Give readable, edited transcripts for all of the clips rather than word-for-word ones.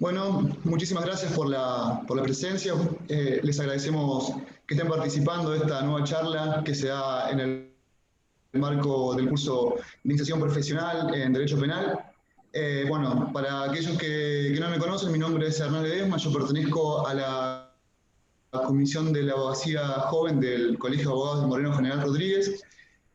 Bueno, muchísimas gracias por la presencia. Les agradecemos que estén participando de esta nueva charla que se da en el marco del curso de iniciación profesional en Derecho Penal. Bueno, para aquellos que no me conocen, mi nombre es Hernán Ledesma, yo pertenezco a la Comisión de la Abogacía Joven del Colegio de Abogados de Moreno General Rodríguez.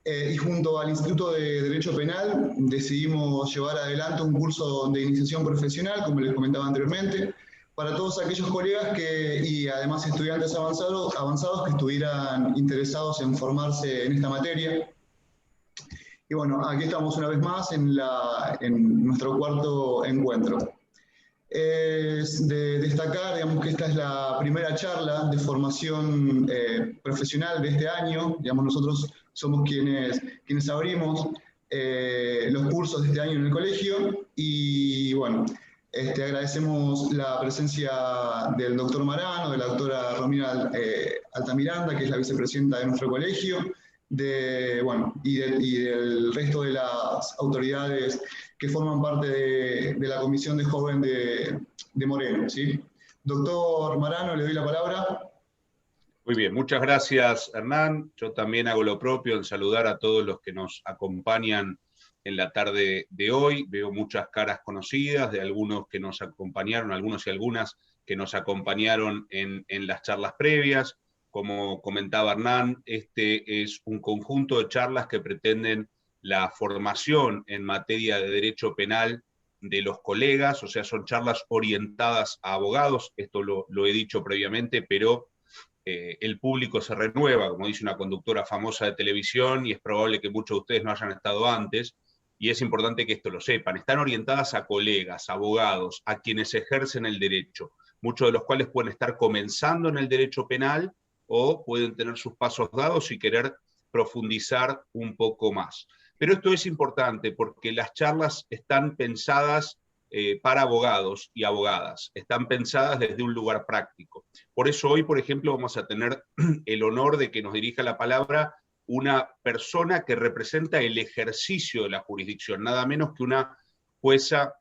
Y junto al Instituto de Derecho Penal decidimos llevar adelante un curso de iniciación profesional, como les comentaba anteriormente, para todos aquellos colegas y además estudiantes avanzados que estuvieran interesados en formarse en esta materia. Y bueno, aquí estamos una vez más en nuestro cuarto encuentro. Es de destacar, digamos, que esta es la primera charla de formación profesional de este año. Digamos, nosotros somos quienes abrimos los cursos de este año en el colegio y bueno, agradecemos la presencia del doctor Marano, de la doctora Romina Altamiranda, que es la vicepresidenta de nuestro colegio, bueno, y del resto de las autoridades que forman parte de la Comisión de Joven de Moreno. ¿Sí? Doctor Marano, le doy la palabra. Muy bien, muchas gracias, Hernán. Yo también hago lo propio en saludar a todos los que nos acompañan en la tarde de hoy. Veo muchas caras conocidas de algunos que nos acompañaron, algunos y algunas que nos acompañaron en las charlas previas. Como comentaba Hernán, este es un conjunto de charlas que pretenden la formación en materia de derecho penal de los colegas, o sea, son charlas orientadas a abogados, esto lo he dicho previamente, pero el público se renueva, como dice una conductora famosa de televisión, y es probable que muchos de ustedes no hayan estado antes, y es importante que esto lo sepan. Están orientadas a colegas, abogados, a quienes ejercen el derecho, muchos de los cuales pueden estar comenzando en el derecho penal o pueden tener sus pasos dados y querer profundizar un poco más. Pero esto es importante porque las charlas están pensadas para abogados y abogadas, están pensadas desde un lugar práctico. Por eso hoy, por ejemplo, vamos a tener el honor de que nos dirija la palabra una persona que representa el ejercicio de la jurisdicción, nada menos que una jueza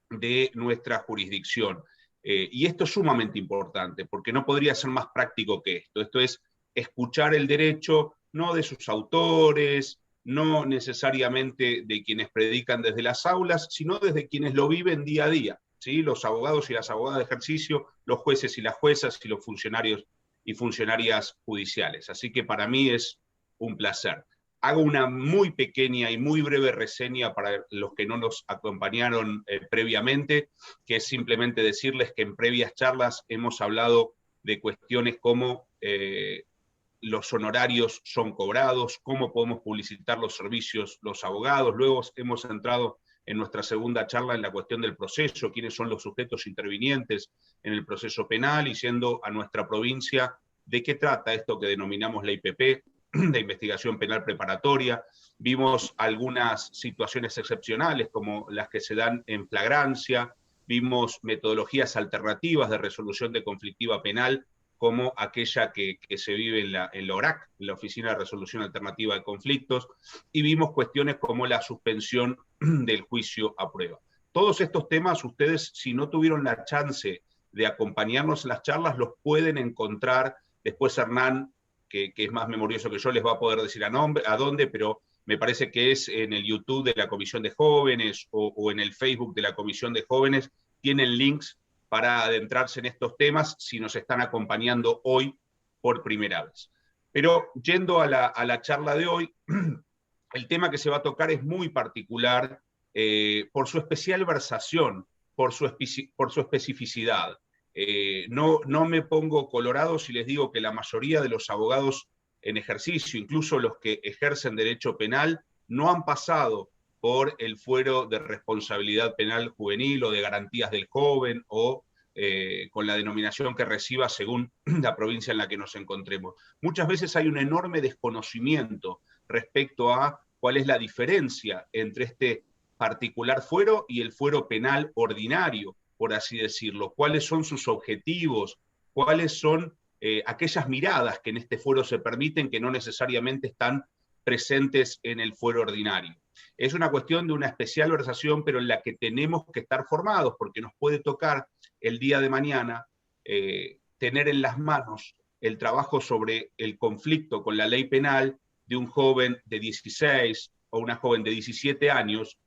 de nuestra jurisdicción. Y esto es sumamente importante, porque no podría ser más práctico que esto. Esto es escuchar el derecho, no de sus autores, no necesariamente de quienes predican desde las aulas, sino desde quienes lo viven día a día, ¿sí? Los abogados y las abogadas de ejercicio, los jueces y las juezas y los funcionarios y funcionarias judiciales. Así que para mí es un placer. Hago una muy pequeña y muy breve reseña para los que no nos acompañaron previamente, que es simplemente decirles que en previas charlas hemos hablado de cuestiones como los honorarios son cobrados, cómo podemos publicitar los servicios los abogados. Luego hemos entrado en nuestra segunda charla en la cuestión del proceso, quiénes son los sujetos intervinientes en el proceso penal, y yendo a nuestra provincia, de qué trata esto que denominamos la IPP, de investigación penal preparatoria. Vimos algunas situaciones excepcionales como las que se dan en flagrancia, vimos metodologías alternativas de resolución de conflictiva penal como aquella que se vive en la ORAC, en la Oficina de Resolución Alternativa de Conflictos, y vimos cuestiones como la suspensión del juicio a prueba. Todos estos temas, ustedes, si no tuvieron la chance de acompañarnos en las charlas, los pueden encontrar. Después Hernán, que es más memorioso que yo, les va a poder decir a dónde, pero me parece que es en el YouTube de la Comisión de Jóvenes o en el Facebook de la Comisión de Jóvenes, tienen links para adentrarse en estos temas si nos están acompañando hoy por primera vez. Pero yendo a la charla de hoy, el tema que se va a tocar es muy particular por su especial versación, por su especificidad. No me pongo colorado si les digo que la mayoría de los abogados en ejercicio, incluso los que ejercen derecho penal, no han pasado por el fuero de responsabilidad penal juvenil o de garantías del joven o con la denominación que reciba según la provincia en la que nos encontremos. Muchas veces hay un enorme desconocimiento respecto a cuál es la diferencia entre este particular fuero y el fuero penal ordinario, por así decirlo, cuáles son sus objetivos, cuáles son aquellas miradas que en este fuero se permiten que no necesariamente están presentes en el fuero ordinario. Es una cuestión de una especial versación, pero en la que tenemos que estar formados, porque nos puede tocar el día de mañana tener en las manos el trabajo sobre el conflicto con la ley penal de un joven de 16 o una joven de 17 años,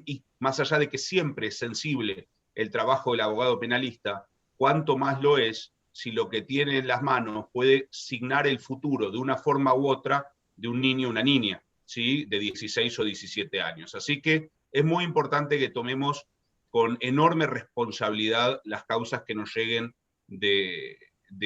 y más allá de que siempre es sensible el trabajo del abogado penalista, cuánto más lo es si lo que tiene en las manos puede signar el futuro de una forma u otra de un niño o una niña, ¿sí? De 16 o 17 años. Así que es muy importante que tomemos con enorme responsabilidad las causas que nos lleguen de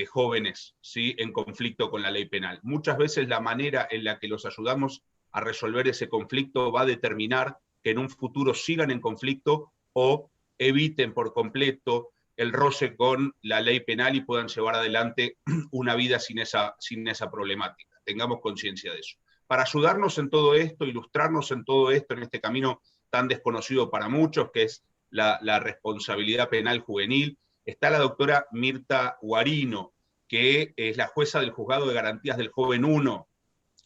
jóvenes, ¿sí? En conflicto con la ley penal. Muchas veces la manera en la que los ayudamos a resolver ese conflicto va a determinar que en un futuro sigan en conflicto o eviten por completo el roce con la ley penal y puedan llevar adelante una vida sin esa problemática. Tengamos conciencia de eso. Para ayudarnos en todo esto, ilustrarnos en todo esto, en este camino tan desconocido para muchos, que es la responsabilidad penal juvenil, está la doctora Mirta Guarino, que es la jueza del Juzgado de Garantías del Joven 1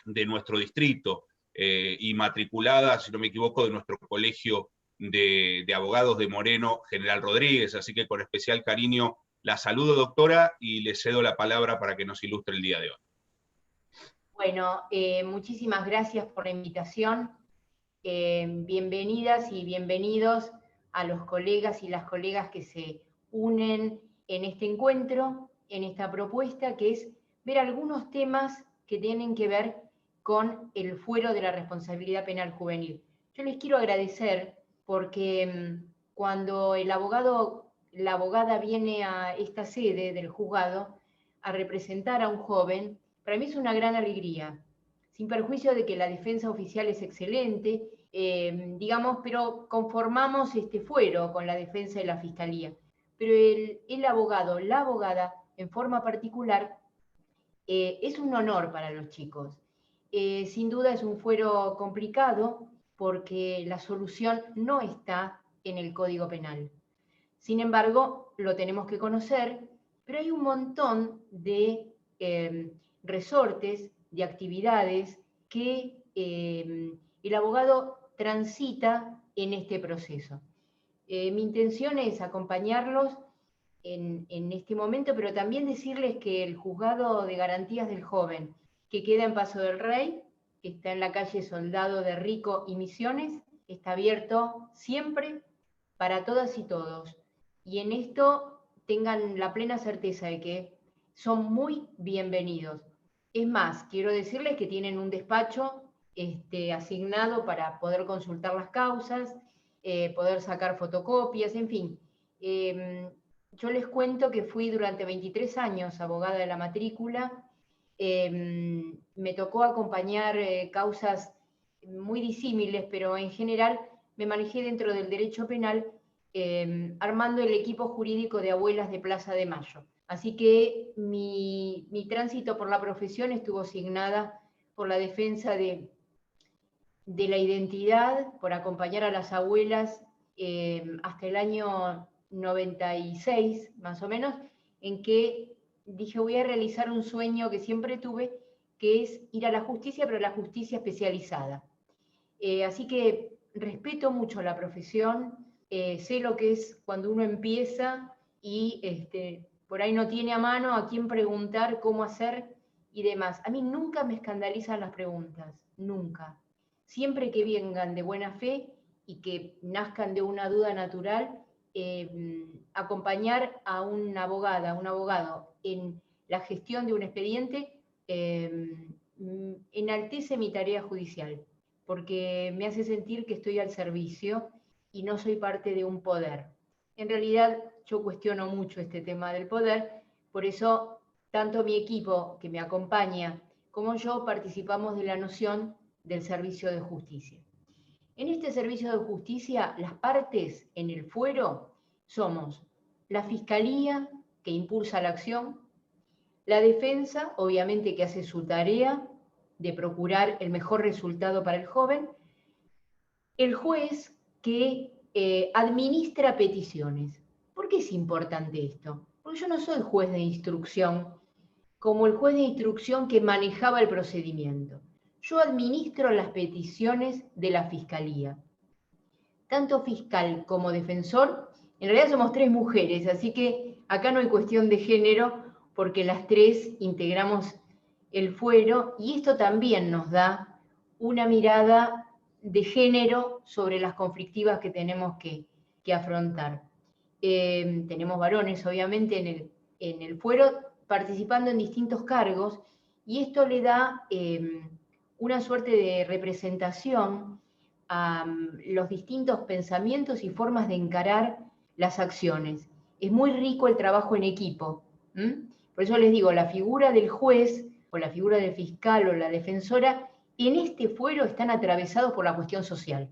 de nuestro distrito, y matriculada, si no me equivoco, de nuestro colegio de abogados de Moreno, General Rodríguez. Así que con especial cariño la saludo, doctora, y le cedo la palabra para que nos ilustre el día de hoy. Bueno, muchísimas gracias por la invitación. Bienvenidas y bienvenidos a los colegas y las colegas que se unen en este encuentro, en esta propuesta, que es ver algunos temas que tienen que ver con el fuero de la responsabilidad penal juvenil. Yo les quiero agradecer porque cuando el abogado, la abogada viene a esta sede del juzgado a representar a un joven, para mí es una gran alegría, sin perjuicio de que la defensa oficial es excelente, digamos, pero conformamos este fuero con la defensa de la fiscalía. Pero el abogado, la abogada, en forma particular, es un honor para los chicos. Sin duda es un fuero complicado porque la solución no está en el Código Penal. Sin embargo, lo tenemos que conocer, pero hay un montón de resortes, de actividades que el abogado transita en este proceso. Mi intención es acompañarlos en este momento, pero también decirles que el Juzgado de Garantías del Joven, que queda en Paso del Rey, que está en la calle Soldado de Rico y Misiones, está abierto siempre para todas y todos. Y en esto tengan la plena certeza de que son muy bienvenidos. Es más, quiero decirles que tienen un despacho asignado para poder consultar las causas, poder sacar fotocopias, en fin. Yo les cuento que fui durante 23 años abogada de la matrícula. Me tocó acompañar causas muy disímiles, pero en general me manejé dentro del derecho penal, armando el equipo jurídico de Abuelas de Plaza de Mayo. Así que mi tránsito por la profesión estuvo asignada por la defensa de la identidad, por acompañar a las abuelas hasta el año 96, más o menos, en que dije voy a realizar un sueño que siempre tuve, que es ir a la justicia, pero la justicia especializada. Así que respeto mucho la profesión, sé lo que es cuando uno empieza y por ahí no tiene a mano a quién preguntar, cómo hacer y demás. A mí nunca me escandalizan las preguntas, nunca. Siempre que vengan de buena fe y que nazcan de una duda natural, acompañar a una abogada, a un abogado en la gestión de un expediente enaltece mi tarea judicial, porque me hace sentir que estoy al servicio y no soy parte de un poder. En realidad yo cuestiono mucho este tema del poder, por eso tanto mi equipo que me acompaña como yo participamos de la noción del servicio de justicia. En este servicio de justicia, las partes en el fuero somos la Fiscalía, que impulsa la acción, la defensa, obviamente, que hace su tarea de procurar el mejor resultado para el joven, el juez, que administra peticiones. ¿Por qué es importante esto? Porque yo no soy juez de instrucción, como el juez de instrucción que manejaba el procedimiento. yo administro las peticiones de la Fiscalía. Tanto fiscal como defensor, en realidad somos 3 mujeres, así que acá no hay cuestión de género, porque las 3 integramos el fuero, y esto también nos da una mirada de género sobre las conflictivas que tenemos que afrontar. Tenemos varones, obviamente, en el fuero, participando en distintos cargos, y esto le da una suerte de representación a los distintos pensamientos y formas de encarar las acciones. Es muy rico el trabajo en equipo. Por eso les digo, la figura del juez o la figura del fiscal o la defensora en este fuero están atravesados por la cuestión social.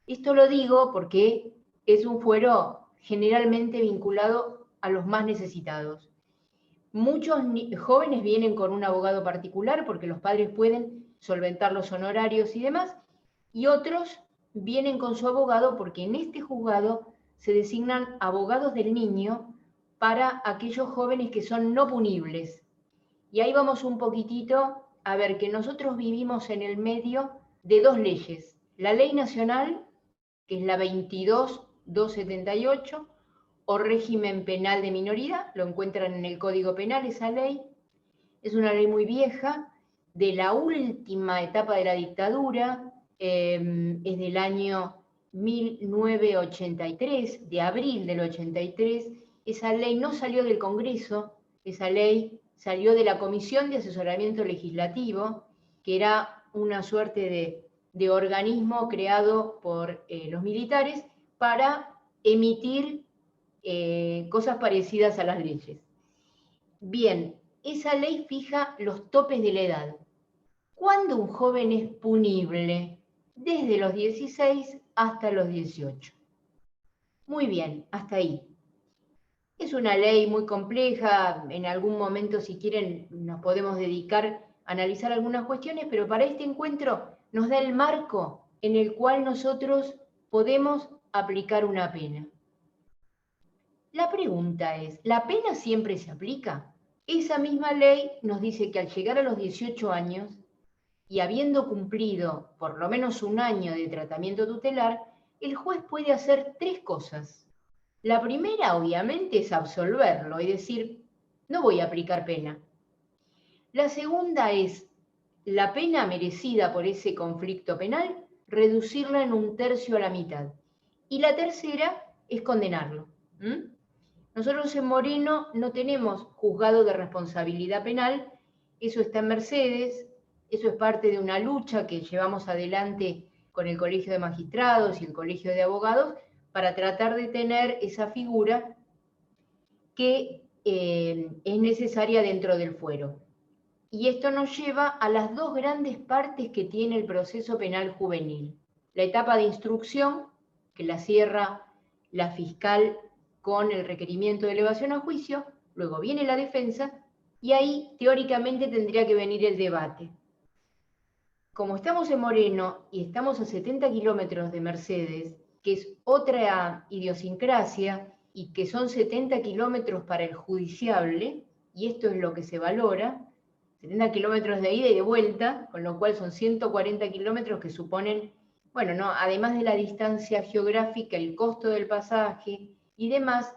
Esto lo digo porque es un fuero generalmente vinculado a los más necesitados. Muchos jóvenes vienen con un abogado particular porque los padres pueden solventar los honorarios y demás, y otros vienen con su abogado porque en este juzgado se designan abogados del niño para aquellos jóvenes que son no punibles. Y ahí vamos un poquitito a ver que nosotros vivimos en el medio de 2 leyes. La ley nacional, que es la 22.278, o régimen penal de minoría, lo encuentran en el Código Penal, esa ley. Es una ley muy vieja, de la última etapa de la dictadura, es del año 1983, de abril del 83. Esa ley no salió del Congreso, esa ley salió de la Comisión de Asesoramiento Legislativo, que era una suerte de organismo creado por los militares para emitir cosas parecidas a las leyes. Bien, esa ley fija los topes de la edad. ¿Cuándo un joven es punible? Desde los 16 hasta los 18. Muy bien, hasta ahí. Es una ley muy compleja, en algún momento, si quieren, nos podemos dedicar a analizar algunas cuestiones, pero para este encuentro nos da el marco en el cual nosotros podemos aplicar una pena. La pregunta es, ¿la pena siempre se aplica? Esa misma ley nos dice que al llegar a los 18 años, y habiendo cumplido por lo menos un año de tratamiento tutelar, el juez puede hacer 3 cosas. La primera, obviamente, es absolverlo, es decir, no voy a aplicar pena. La segunda es, la pena merecida por ese conflicto penal, reducirla en 1/3 a la mitad. Y la tercera es condenarlo. Nosotros en Moreno no tenemos juzgado de responsabilidad penal, eso está en Mercedes, eso es parte de una lucha que llevamos adelante con el Colegio de Magistrados y el Colegio de Abogados para tratar de tener esa figura que es necesaria dentro del fuero. Y esto nos lleva a las 2 grandes partes que tiene el proceso penal juvenil. La etapa de instrucción, que la cierra la fiscal con el requerimiento de elevación a juicio, luego viene la defensa, y ahí teóricamente tendría que venir el debate. Como estamos en Moreno y estamos a 70 kilómetros de Mercedes, que es otra idiosincrasia, y que son 70 kilómetros para el judiciable, y esto es lo que se valora, 70 kilómetros de ida y de vuelta, con lo cual son 140 kilómetros que suponen, bueno, no, además de la distancia geográfica, el costo del pasaje y demás,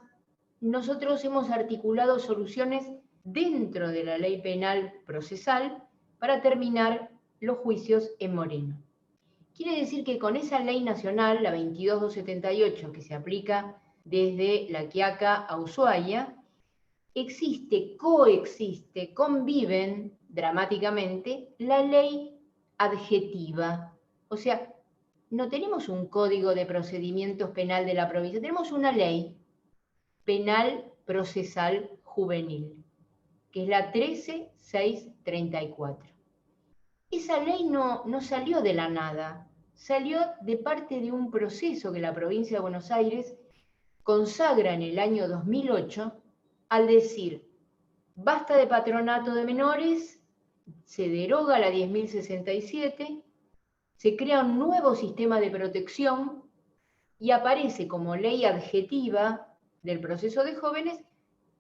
nosotros hemos articulado soluciones dentro de la ley penal procesal para terminar los juicios en Moreno. Quiere decir que con esa ley nacional, la 22.278, que se aplica desde La Quiaca a Ushuaia, coexiste, conviven dramáticamente la ley adjetiva. O sea, no tenemos un código de procedimientos penal de la provincia, tenemos una ley penal procesal juvenil, que es la 13.634. Esa ley no salió de la nada, salió de parte de un proceso que la provincia de Buenos Aires consagra en el año 2008 al decir, basta de patronato de menores, se deroga la 10.067, se crea un nuevo sistema de protección y aparece como ley adjetiva del proceso de jóvenes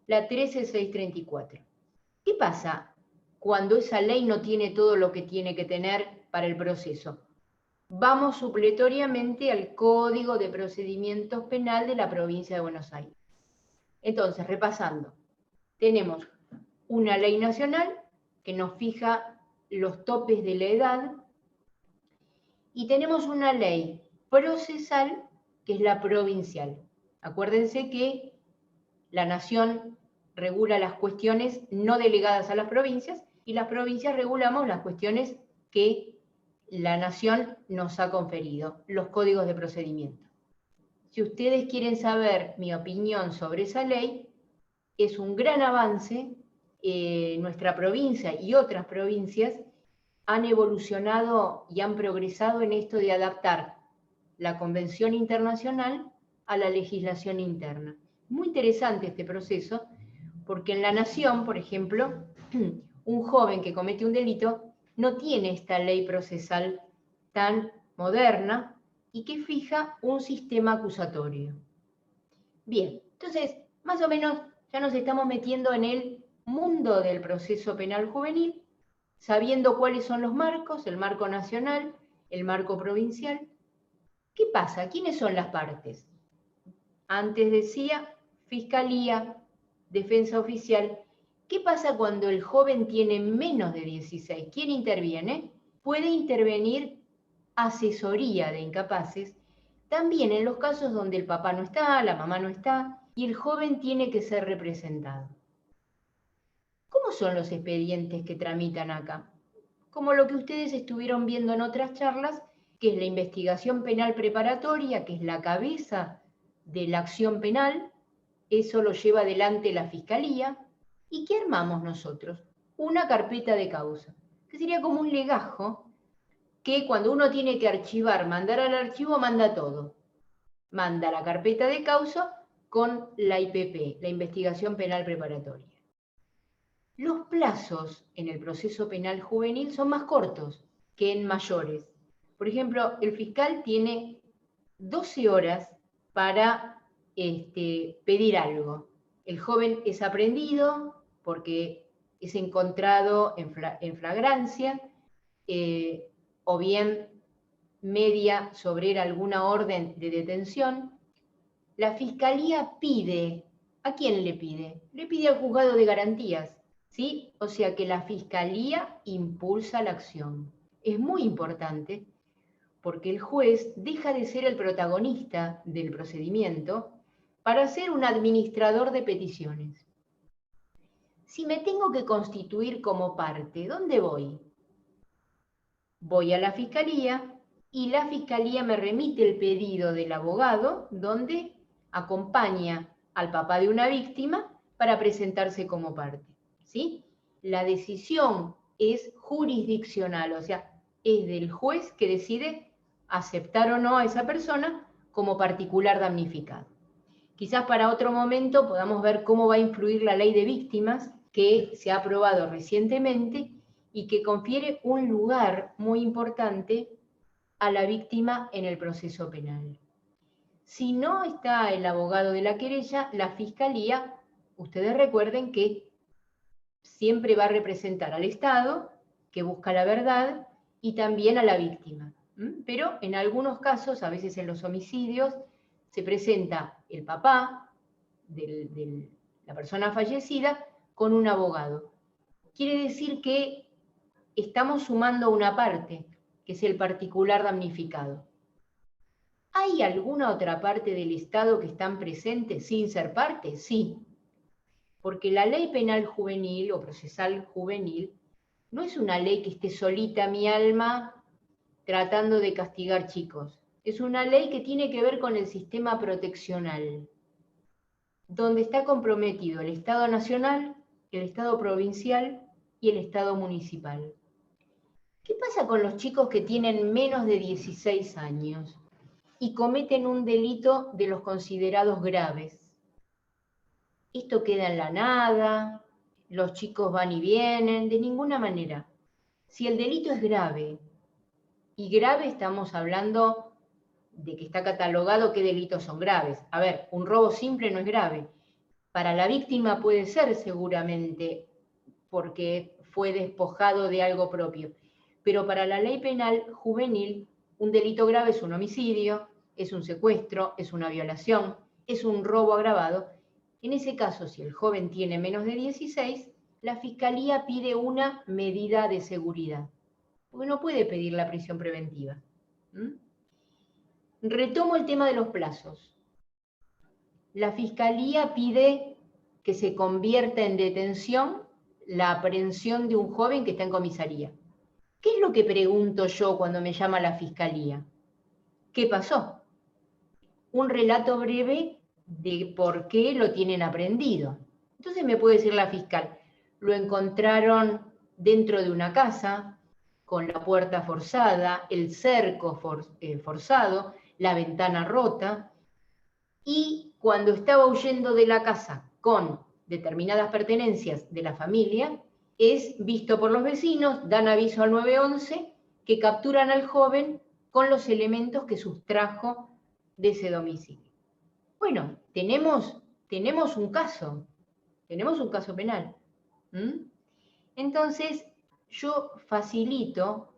la 13.634. ¿Qué pasa cuando esa ley no tiene todo lo que tiene que tener para el proceso. Vamos supletoriamente al Código de Procedimientos Penal de la provincia de Buenos Aires. Entonces, repasando, tenemos una ley nacional que nos fija los topes de la edad y tenemos una ley procesal que es la provincial. Acuérdense que la nación regula las cuestiones no delegadas a las provincias y las provincias regulamos las cuestiones que la nación nos ha conferido, los códigos de procedimiento. Si ustedes quieren saber mi opinión sobre esa ley, es un gran avance. Nuestra provincia y otras provincias han evolucionado y han progresado en esto de adaptar la Convención Internacional a la legislación interna. Muy interesante este proceso, porque en la nación, por ejemplo, un joven que comete un delito no tiene esta ley procesal tan moderna y que fija un sistema acusatorio. Bien, entonces, más o menos ya nos estamos metiendo en el mundo del proceso penal juvenil, sabiendo cuáles son los marcos, el marco nacional, el marco provincial. ¿Qué pasa? ¿Quiénes son las partes? Antes decía Fiscalía, Defensa Oficial. ¿Qué pasa cuando el joven tiene menos de 16? ¿Quién interviene? Puede intervenir asesoría de incapaces, también en los casos donde el papá no está, la mamá no está, y el joven tiene que ser representado. ¿Cómo son los expedientes que tramitan acá? Como lo que ustedes estuvieron viendo en otras charlas, que es la investigación penal preparatoria, que es la cabeza de la acción penal, eso lo lleva adelante la Fiscalía. ¿Y qué armamos nosotros? Una carpeta de causa, que sería como un legajo, que cuando uno tiene que archivar, mandar al archivo, manda todo. Manda la carpeta de causa con la IPP, la investigación penal preparatoria. Los plazos en el proceso penal juvenil son más cortos que en mayores. Por ejemplo, el fiscal tiene 12 horas para pedir algo. El joven es aprehendido porque es encontrado en flagrancia, o bien media sobre alguna orden de detención. La Fiscalía pide, ¿a quién le pide? Le pide al juzgado de garantías, ¿sí? O sea que la Fiscalía impulsa la acción. Es muy importante porque el juez deja de ser el protagonista del procedimiento para ser un administrador de peticiones. Si me tengo que constituir como parte, ¿dónde voy? Voy a la Fiscalía y la Fiscalía me remite el pedido del abogado donde acompaña al papá de una víctima para presentarse como parte, ¿sí? La decisión es jurisdiccional, o sea, es del juez que decide aceptar o no a esa persona como particular damnificado. Quizás para otro momento podamos ver cómo va a influir la ley de víctimas que se ha aprobado recientemente y que confiere un lugar muy importante a la víctima en el proceso penal. Si no está el abogado de la querella, la Fiscalía, ustedes recuerden que siempre va a representar al Estado, que busca la verdad, y también a la víctima. Pero en algunos casos, a veces en los homicidios, se presenta el papá de la persona fallecida con un abogado. Quiere decir que estamos sumando una parte, que es el particular damnificado. ¿Hay alguna otra parte del Estado que están presentes sin ser parte? Sí, porque la ley penal juvenil o procesal juvenil no es una ley que esté solita mi alma tratando de castigar chicos. Es una ley que tiene que ver con el sistema proteccional, donde está comprometido el Estado nacional, el Estado provincial y el Estado municipal. ¿Qué pasa con los chicos que tienen menos de 16 años y cometen un delito de los considerados graves? Esto queda en la nada, los chicos van y vienen, de ninguna manera. Si el delito es grave, y grave estamos hablando de que está catalogado qué delitos son graves. A ver, un robo simple no es grave. Para la víctima puede ser seguramente porque fue despojado de algo propio. pero para la ley penal juvenil, un delito grave es un homicidio, es un secuestro, es una violación, es un robo agravado. En ese caso, si el joven tiene menos de 16, la Fiscalía pide una medida de seguridad, porque no puede pedir la prisión preventiva. Retomo el tema de los plazos. La Fiscalía pide que se convierta en detención la aprehensión de un joven que está en comisaría. ¿Qué es lo que pregunto yo cuando me llama la Fiscalía? ¿Qué pasó? Un relato breve de por qué lo tienen aprehendido. Entonces me puede decir la fiscal, lo encontraron dentro de una casa, con la puerta forzada, el cerco forzado, la ventana rota, y cuando estaba huyendo de la casa con determinadas pertenencias de la familia, es visto por los vecinos, dan aviso al 911, que capturan al joven con los elementos que sustrajo de ese domicilio. Bueno, tenemos un caso penal. Entonces, yo facilito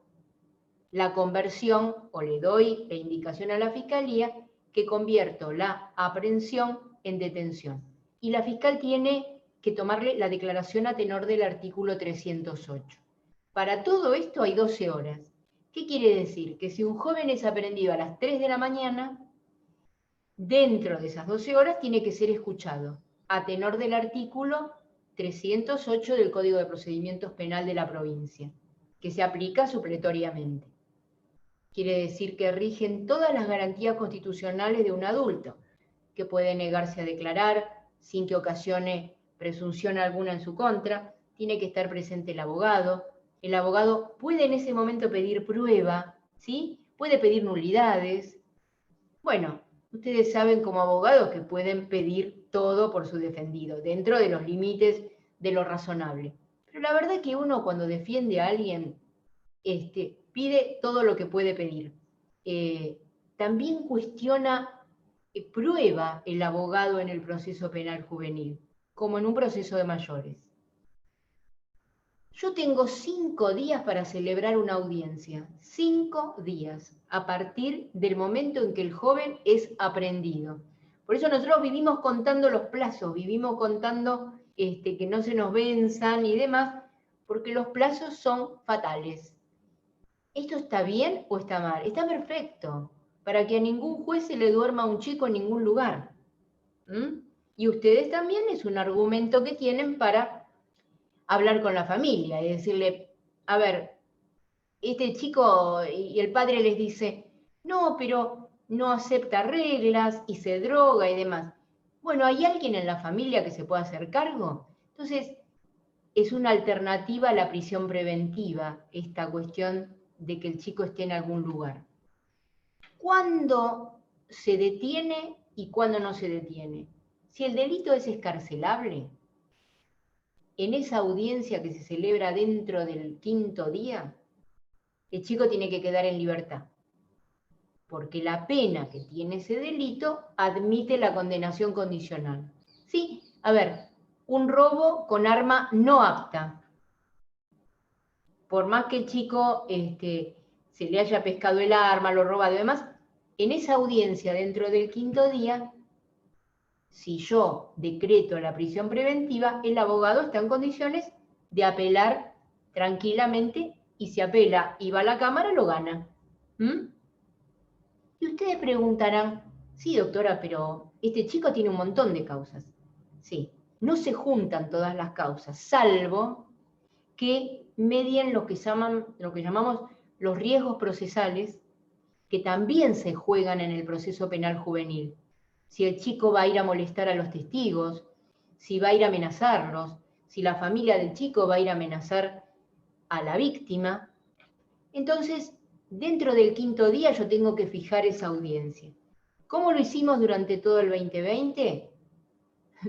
la conversión o le doy la indicación a la Fiscalía que convierto la aprehensión en detención. Y la fiscal tiene que tomarle la declaración a tenor del artículo 308. Para todo esto hay 12 horas. ¿Qué quiere decir? Que si un joven es aprehendido a las 3 de la mañana, dentro de esas 12 horas tiene que ser escuchado a tenor del artículo 308 del Código de Procedimientos Penal de la provincia, que se aplica supletoriamente. Quiere decir que rigen todas las garantías constitucionales de un adulto, que puede negarse a declarar sin que ocasione presunción alguna en su contra, tiene que estar presente el abogado puede en ese momento pedir prueba, ¿sí? Puede pedir nulidades. Bueno, ustedes saben como abogados que pueden pedir todo por su defendido, dentro de los límites de lo razonable. Pero la verdad es que uno cuando defiende a alguien, pide todo lo que puede pedir. También cuestiona, prueba el abogado en el proceso penal juvenil, como en un proceso de mayores. Yo tengo 5 días para celebrar una audiencia, 5 días, a partir del momento en que el joven es aprehendido. Por eso nosotros vivimos contando los plazos, vivimos contando que no se nos venzan y demás, porque los plazos son fatales. ¿Esto está bien o está mal? Está perfecto, para que a ningún juez se le duerma a un chico en ningún lugar. Y ustedes también es un argumento que tienen para hablar con la familia y decirle, a ver, este chico, y el padre les dice, no, pero no acepta reglas y se droga y demás. Bueno, ¿hay alguien en la familia que se pueda hacer cargo? Entonces, es una alternativa a la prisión preventiva, esta cuestión de que el chico esté en algún lugar. ¿Cuándo se detiene y cuándo no se detiene? Si el delito es excarcelable, en esa audiencia que se celebra dentro del 5.º día, el chico tiene que quedar en libertad, porque la pena que tiene ese delito admite la condenación condicional. Sí, a ver, un robo con arma no apta. Por más que el chico se le haya pescado el arma, lo robado y demás, en esa audiencia dentro del 5.º día, si yo decreto la prisión preventiva, el abogado está en condiciones de apelar tranquilamente, y si apela y va a la Cámara, lo gana. Y ustedes preguntarán, sí, doctora, pero este chico tiene un montón de causas. Sí, no se juntan todas las causas, salvo que medien lo que llamamos los riesgos procesales, que también se juegan en el proceso penal juvenil. Si el chico va a ir a molestar a los testigos, si va a ir a amenazarlos, si la familia del chico va a ir a amenazar a la víctima. Entonces, dentro del 5.º día yo tengo que fijar esa audiencia. ¿Cómo lo hicimos durante todo el 2020?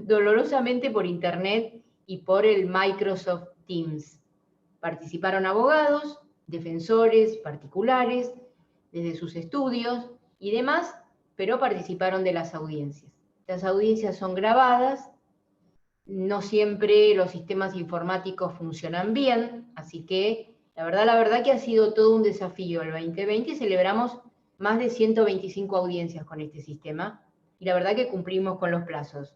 Dolorosamente por internet y por el Microsoft Teams. Participaron abogados, defensores, particulares, desde sus estudios y demás, pero participaron de las audiencias. Las audiencias son grabadas, no siempre los sistemas informáticos funcionan bien, así que La verdad que ha sido todo un desafío el 2020, celebramos más de 125 audiencias con este sistema, y la verdad que cumplimos con los plazos.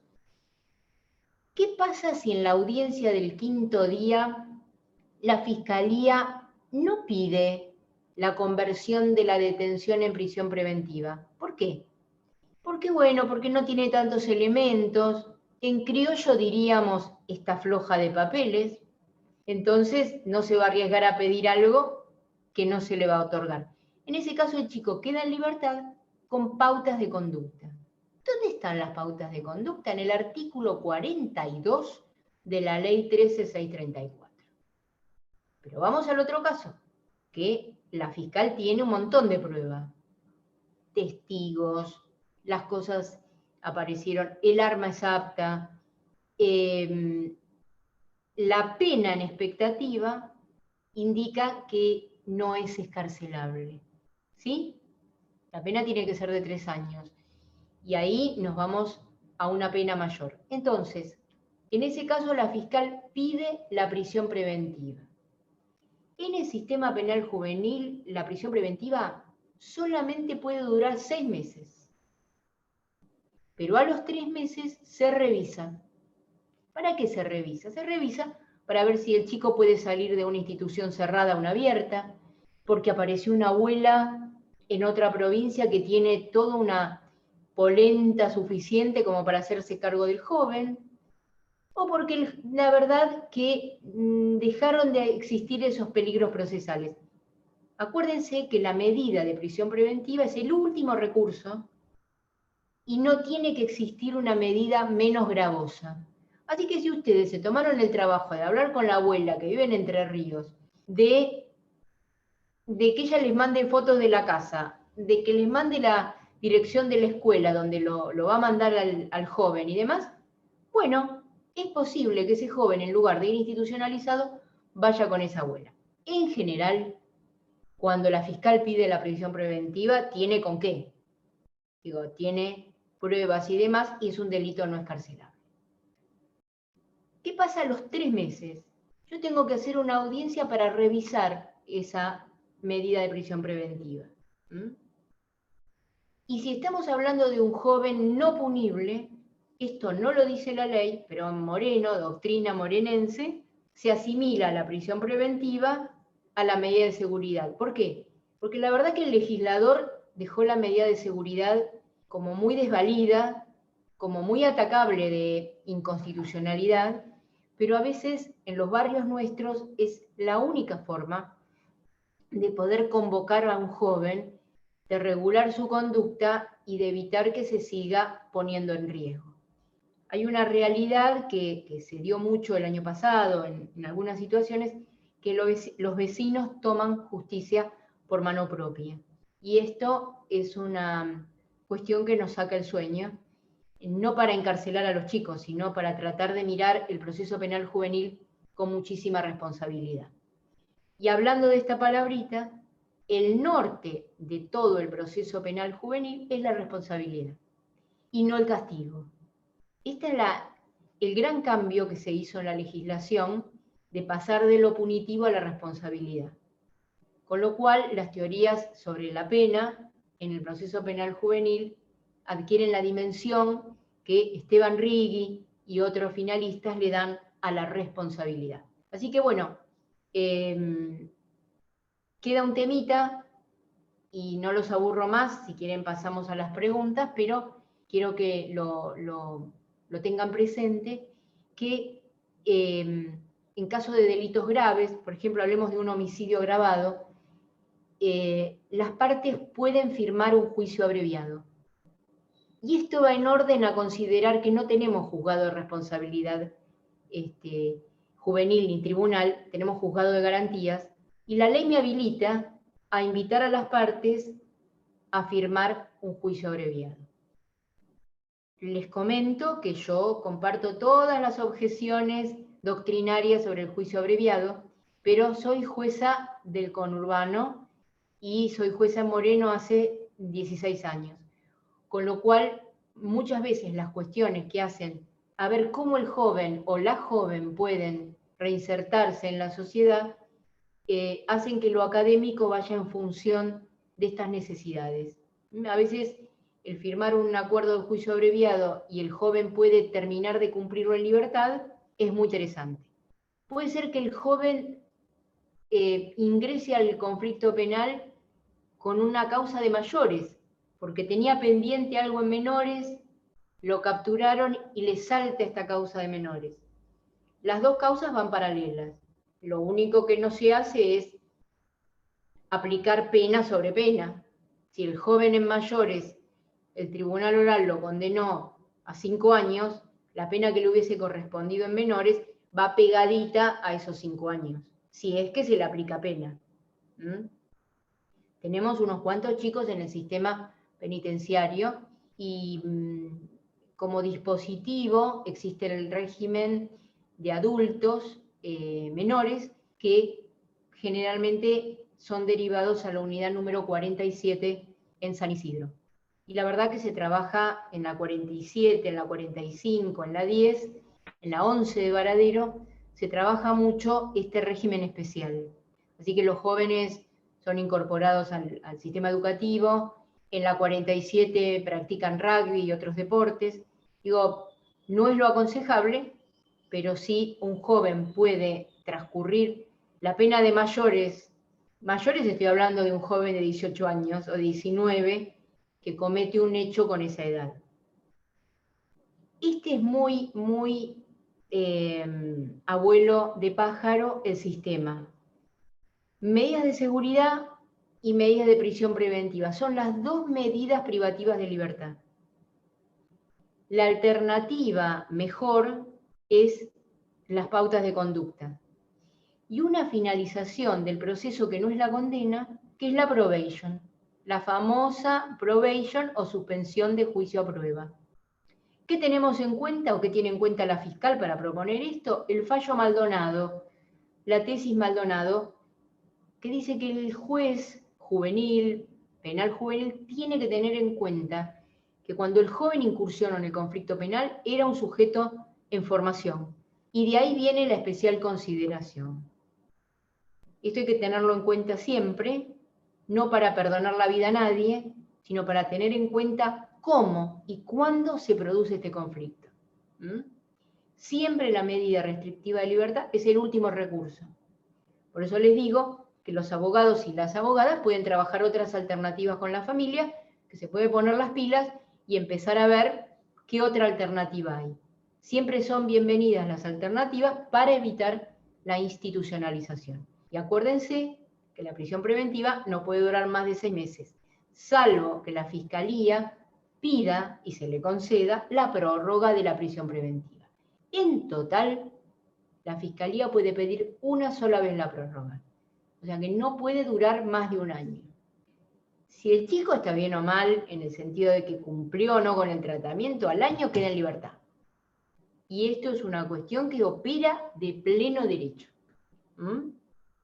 ¿Qué pasa si en la audiencia del 5.º día la Fiscalía no pide la conversión de la detención en prisión preventiva? ¿Por qué? Porque bueno, porque no tiene tantos elementos, en criollo diríamos está floja de papeles, entonces no se va a arriesgar a pedir algo que no se le va a otorgar. En ese caso el chico queda en libertad con pautas de conducta. ¿Dónde están las pautas de conducta? En el artículo 42 de la ley 13634. Pero vamos al otro caso, que la fiscal tiene un montón de pruebas. Testigos, las cosas aparecieron, el arma es apta, la pena en expectativa indica que no es excarcelable, ¿sí? La pena tiene que ser de 3 años. Y ahí nos vamos a una pena mayor. Entonces, en ese caso la fiscal pide la prisión preventiva. En el sistema penal juvenil, la prisión preventiva solamente puede durar 6 meses. Pero a los 3 meses se revisa. ¿Para qué se revisa? Se revisa para ver si el chico puede salir de una institución cerrada a una abierta, porque apareció una abuela en otra provincia que tiene toda una polenta suficiente como para hacerse cargo del joven, o porque la verdad que dejaron de existir esos peligros procesales. Acuérdense que la medida de prisión preventiva es el último recurso y no tiene que existir una medida menos gravosa. Así que si ustedes se tomaron el trabajo de hablar con la abuela que vive en Entre Ríos, de que ella les mande fotos de la casa, de que les mande la dirección de la escuela donde lo va a mandar al joven y demás, bueno, es posible que ese joven, en lugar de ir institucionalizado, vaya con esa abuela. En general, cuando la fiscal pide la prisión preventiva, ¿tiene con qué? Digo, tiene pruebas y demás, y es un delito no excarcelable. ¿Qué pasa a los 3 meses? Yo tengo que hacer una audiencia para revisar esa medida de prisión preventiva. Y si estamos hablando de un joven no punible, esto no lo dice la ley, pero en Moreno, doctrina morenense, se asimila la prisión preventiva a la medida de seguridad. ¿Por qué? Porque la verdad que el legislador dejó la medida de seguridad como muy desvalida, como muy atacable de inconstitucionalidad, pero a veces en los barrios nuestros es la única forma de poder convocar a un joven, de regular su conducta y de evitar que se siga poniendo en riesgo. Hay una realidad que se dio mucho el año pasado en algunas situaciones, que los vecinos toman justicia por mano propia. Y esto es una cuestión que nos saca el sueño, no para encarcelar a los chicos, sino para tratar de mirar el proceso penal juvenil con muchísima responsabilidad. Y hablando de esta palabrita, el norte de todo el proceso penal juvenil es la responsabilidad y no el castigo. Este es el gran cambio que se hizo en la legislación de pasar de lo punitivo a la responsabilidad. Con lo cual, las teorías sobre la pena en el proceso penal juvenil adquieren la dimensión que Esteban Righi y otros finalistas le dan a la responsabilidad. Así que bueno, queda un temita y no los aburro más, si quieren pasamos a las preguntas, pero quiero que lo tengan presente, que en caso de delitos graves, por ejemplo, hablemos de un homicidio agravado, las partes pueden firmar un juicio abreviado. Y esto va en orden a considerar que no tenemos juzgado de responsabilidad juvenil ni tribunal, tenemos juzgado de garantías, y la ley me habilita a invitar a las partes a firmar un juicio abreviado. Les comento que yo comparto todas las objeciones doctrinarias sobre el juicio abreviado, pero soy jueza del conurbano y soy jueza en Moreno hace 16 años. Con lo cual, muchas veces las cuestiones que hacen a ver cómo el joven o la joven pueden reinsertarse en la sociedad, hacen que lo académico vaya en función de estas necesidades. A veces el firmar un acuerdo de juicio abreviado y el joven puede terminar de cumplirlo en libertad es muy interesante. Puede ser que el joven ingrese al conflicto penal con una causa de mayores, porque tenía pendiente algo en menores, lo capturaron y le salta esta causa de menores. Las dos causas van paralelas. Lo único que no se hace es aplicar pena sobre pena. Si el joven en mayores, el tribunal oral lo condenó a 5 años, la pena que le hubiese correspondido en menores va pegadita a esos 5 años, si es que se le aplica pena. Tenemos unos cuantos chicos en el sistema penitenciario y como dispositivo existe el régimen de adultos menores que generalmente son derivados a la unidad número 47 en San Isidro. Y la verdad que se trabaja en la 47, en la 45, en la 10, en la 11 de Varadero, se trabaja mucho este régimen especial. Así que los jóvenes son incorporados al sistema educativo, en la 47 practican rugby y otros deportes. Digo, no es lo aconsejable, pero sí un joven puede transcurrir la pena de mayores. Mayores estoy hablando de un joven de 18 años o 19 que comete un hecho con esa edad. Este es muy, muy abuelo de pájaro el sistema. Medidas de seguridad y medidas de prisión preventiva. Son las dos medidas privativas de libertad. La alternativa mejor es las pautas de conducta. Y una finalización del proceso que no es la condena, que es la probation. La famosa probation o suspensión de juicio a prueba. ¿Qué tenemos en cuenta o qué tiene en cuenta la fiscal para proponer esto? El fallo Maldonado, la tesis Maldonado, que dice que el juez juvenil, penal juvenil, tiene que tener en cuenta que cuando el joven incursionó en el conflicto penal era un sujeto en formación. Y de ahí viene la especial consideración. Esto hay que tenerlo en cuenta siempre, no para perdonar la vida a nadie, sino para tener en cuenta cómo y cuándo se produce este conflicto. Siempre la medida restrictiva de libertad es el último recurso. Por eso les digo que los abogados y las abogadas pueden trabajar otras alternativas con la familia, que se puede poner las pilas y empezar a ver qué otra alternativa hay. Siempre son bienvenidas las alternativas para evitar la institucionalización. Y acuérdense que la prisión preventiva no puede durar más de 6 meses, salvo que la Fiscalía pida y se le conceda la prórroga de la prisión preventiva. En total, la Fiscalía puede pedir una sola vez la prórroga. O sea que no puede durar más de 1 año. Si el chico está bien o mal, en el sentido de que cumplió o no con el tratamiento, al año queda en libertad. Y esto es una cuestión que opera de pleno derecho.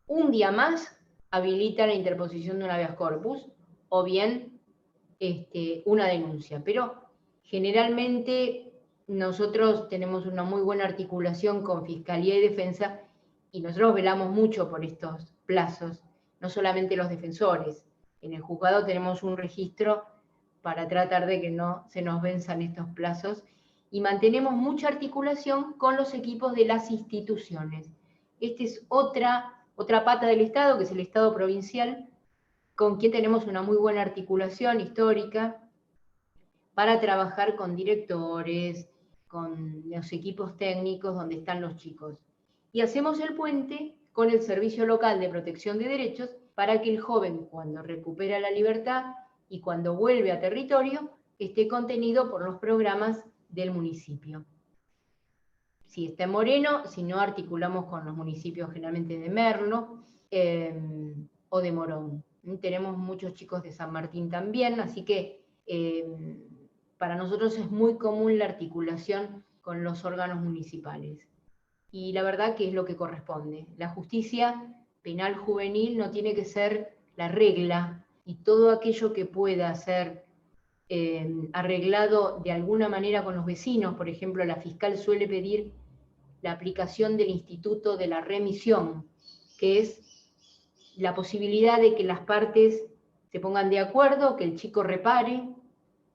Un día más habilita la interposición de un habeas corpus o bien una denuncia. Pero generalmente nosotros tenemos una muy buena articulación con Fiscalía y Defensa y nosotros velamos mucho por estos plazos, no solamente los defensores. En el juzgado tenemos un registro para tratar de que no se nos venzan estos plazos y mantenemos mucha articulación con los equipos de las instituciones. Esta es otra pata del Estado, que es el Estado provincial, con quien tenemos una muy buena articulación histórica para trabajar con directores, con los equipos técnicos donde están los chicos. Y hacemos el puente con el Servicio Local de Protección de Derechos para que el joven, cuando recupera la libertad y cuando vuelve a territorio, esté contenido por los programas del municipio. Si está en Moreno, si no, articulamos con los municipios generalmente de Merlo o de Morón. Tenemos muchos chicos de San Martín también, así que para nosotros es muy común la articulación con los órganos municipales. Y la verdad que es lo que corresponde. La justicia penal juvenil no tiene que ser la regla, y todo aquello que pueda ser arreglado de alguna manera con los vecinos. Por ejemplo, la fiscal suele pedir la aplicación del instituto de la remisión, que es la posibilidad de que las partes se pongan de acuerdo, que el chico repare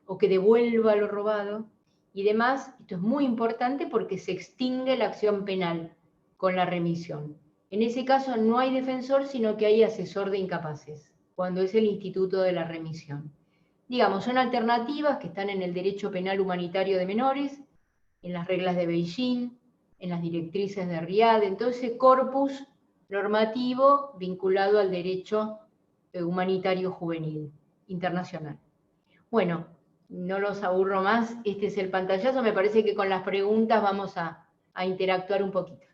o que devuelva lo robado y demás. Esto es muy importante porque se extingue la acción penal con la remisión. En ese caso no hay defensor, sino que hay asesor de incapaces, cuando es el instituto de la remisión. Digamos, son alternativas que están en el derecho penal humanitario de menores, en las reglas de Beijing, en las directrices de Riad, en todo ese corpus normativo vinculado al derecho humanitario juvenil internacional. Bueno, no los aburro más, este es el pantallazo, me parece que con las preguntas vamos a interactuar un poquito.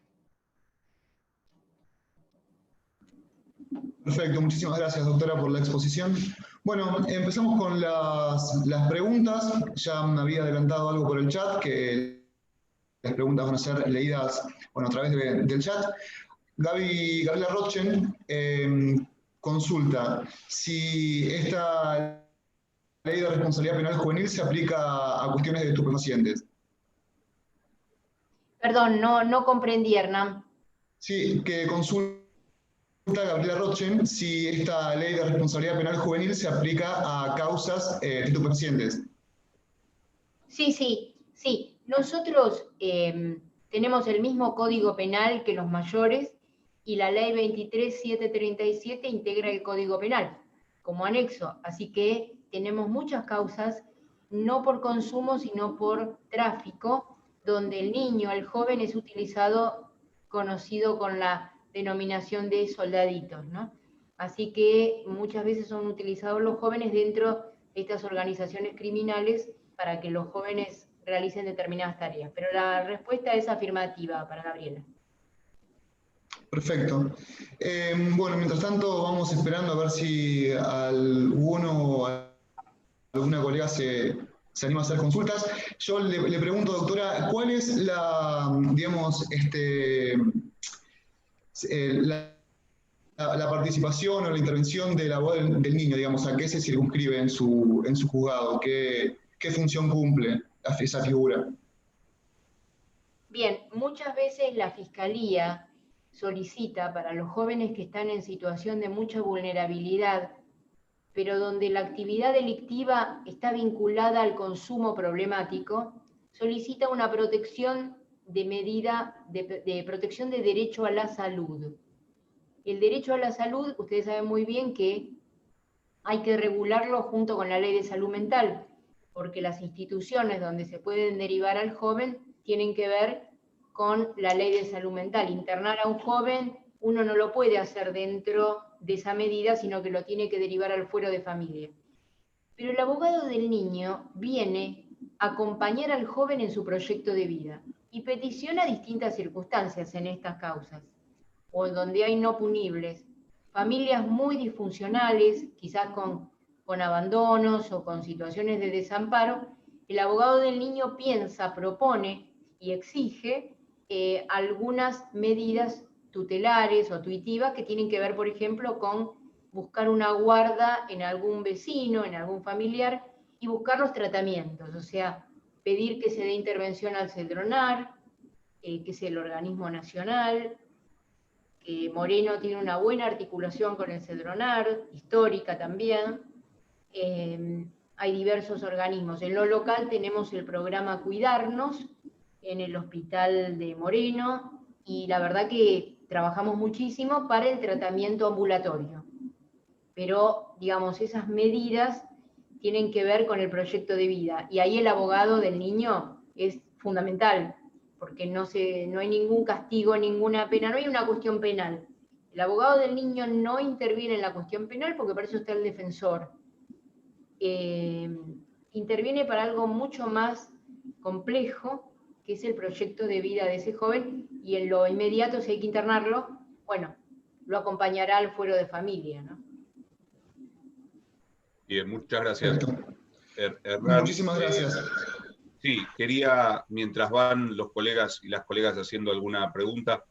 Perfecto, muchísimas gracias, doctora, por la exposición. Bueno, empezamos con las preguntas. Ya me había adelantado algo por el chat, que las preguntas van a ser leídas, bueno, a través del chat. Gabriela Rochen consulta si esta ley de responsabilidad penal juvenil se aplica a cuestiones de estupefacientes. Perdón, no comprendí, Hernán. Sí, que consulta Gabriela Rochen si esta ley de responsabilidad penal juvenil se aplica a causas de estupefacientes. Sí. Nosotros tenemos el mismo código penal que los mayores y la ley 23737 integra el código penal como anexo, así que tenemos muchas causas, no por consumo, sino por tráfico, donde el niño, el joven es utilizado, conocido con la denominación de soldaditos, ¿no? Así que muchas veces son utilizados los jóvenes dentro de estas organizaciones criminales para que los jóvenes realicen determinadas tareas. Pero la respuesta es afirmativa para Gabriela. Perfecto. Bueno, mientras tanto vamos esperando a ver si alguno o alguna colega se anima a hacer consultas. Yo le pregunto, doctora, ¿cuál es digamos, la participación o la intervención del abogado del niño, digamos, a qué se circunscribe en su juzgado? ¿Qué función cumple esa figura? Bien, muchas veces la Fiscalía solicita para los jóvenes que están en situación de mucha vulnerabilidad, pero donde la actividad delictiva está vinculada al consumo problemático, solicita una protección de medida de protección de derecho a la salud. El derecho a la salud, ustedes saben muy bien que hay que regularlo junto con la ley de salud mental, porque las instituciones donde se pueden derivar al joven tienen que ver con la ley de salud mental. Internar a un joven uno no lo puede hacer dentro de esa medida, sino que lo tiene que derivar al fuero de familia. Pero el abogado del niño viene a acompañar al joven en su proyecto de vida y peticiona distintas circunstancias en estas causas, o donde hay no punibles, familias muy disfuncionales, quizás con abandonos o con situaciones de desamparo. El abogado del niño piensa, propone y exige algunas medidas tutelares o tuitivas que tienen que ver, por ejemplo, con buscar una guarda en algún vecino, en algún familiar, y buscar los tratamientos, o sea, pedir que se dé intervención al Cedronar, que es el organismo nacional, que Moreno tiene una buena articulación con el Cedronar, histórica también. Hay diversos organismos. En lo local tenemos el programa Cuidarnos, en el hospital de Moreno, y la verdad que trabajamos muchísimo para el tratamiento ambulatorio. Pero, digamos, esas medidas tienen que ver con el proyecto de vida, y ahí el abogado del niño es fundamental, porque no hay ningún castigo, ninguna pena, no hay una cuestión penal. El abogado del niño no interviene en la cuestión penal porque para eso está el defensor. Interviene para algo mucho más complejo, que es el proyecto de vida de ese joven, y en lo inmediato, si hay que internarlo, bueno, lo acompañará al fuero de familia, ¿no? Bien, muchas gracias. Hernán, muchísimas gracias. Sí, quería, mientras van los colegas y las colegas haciendo alguna pregunta,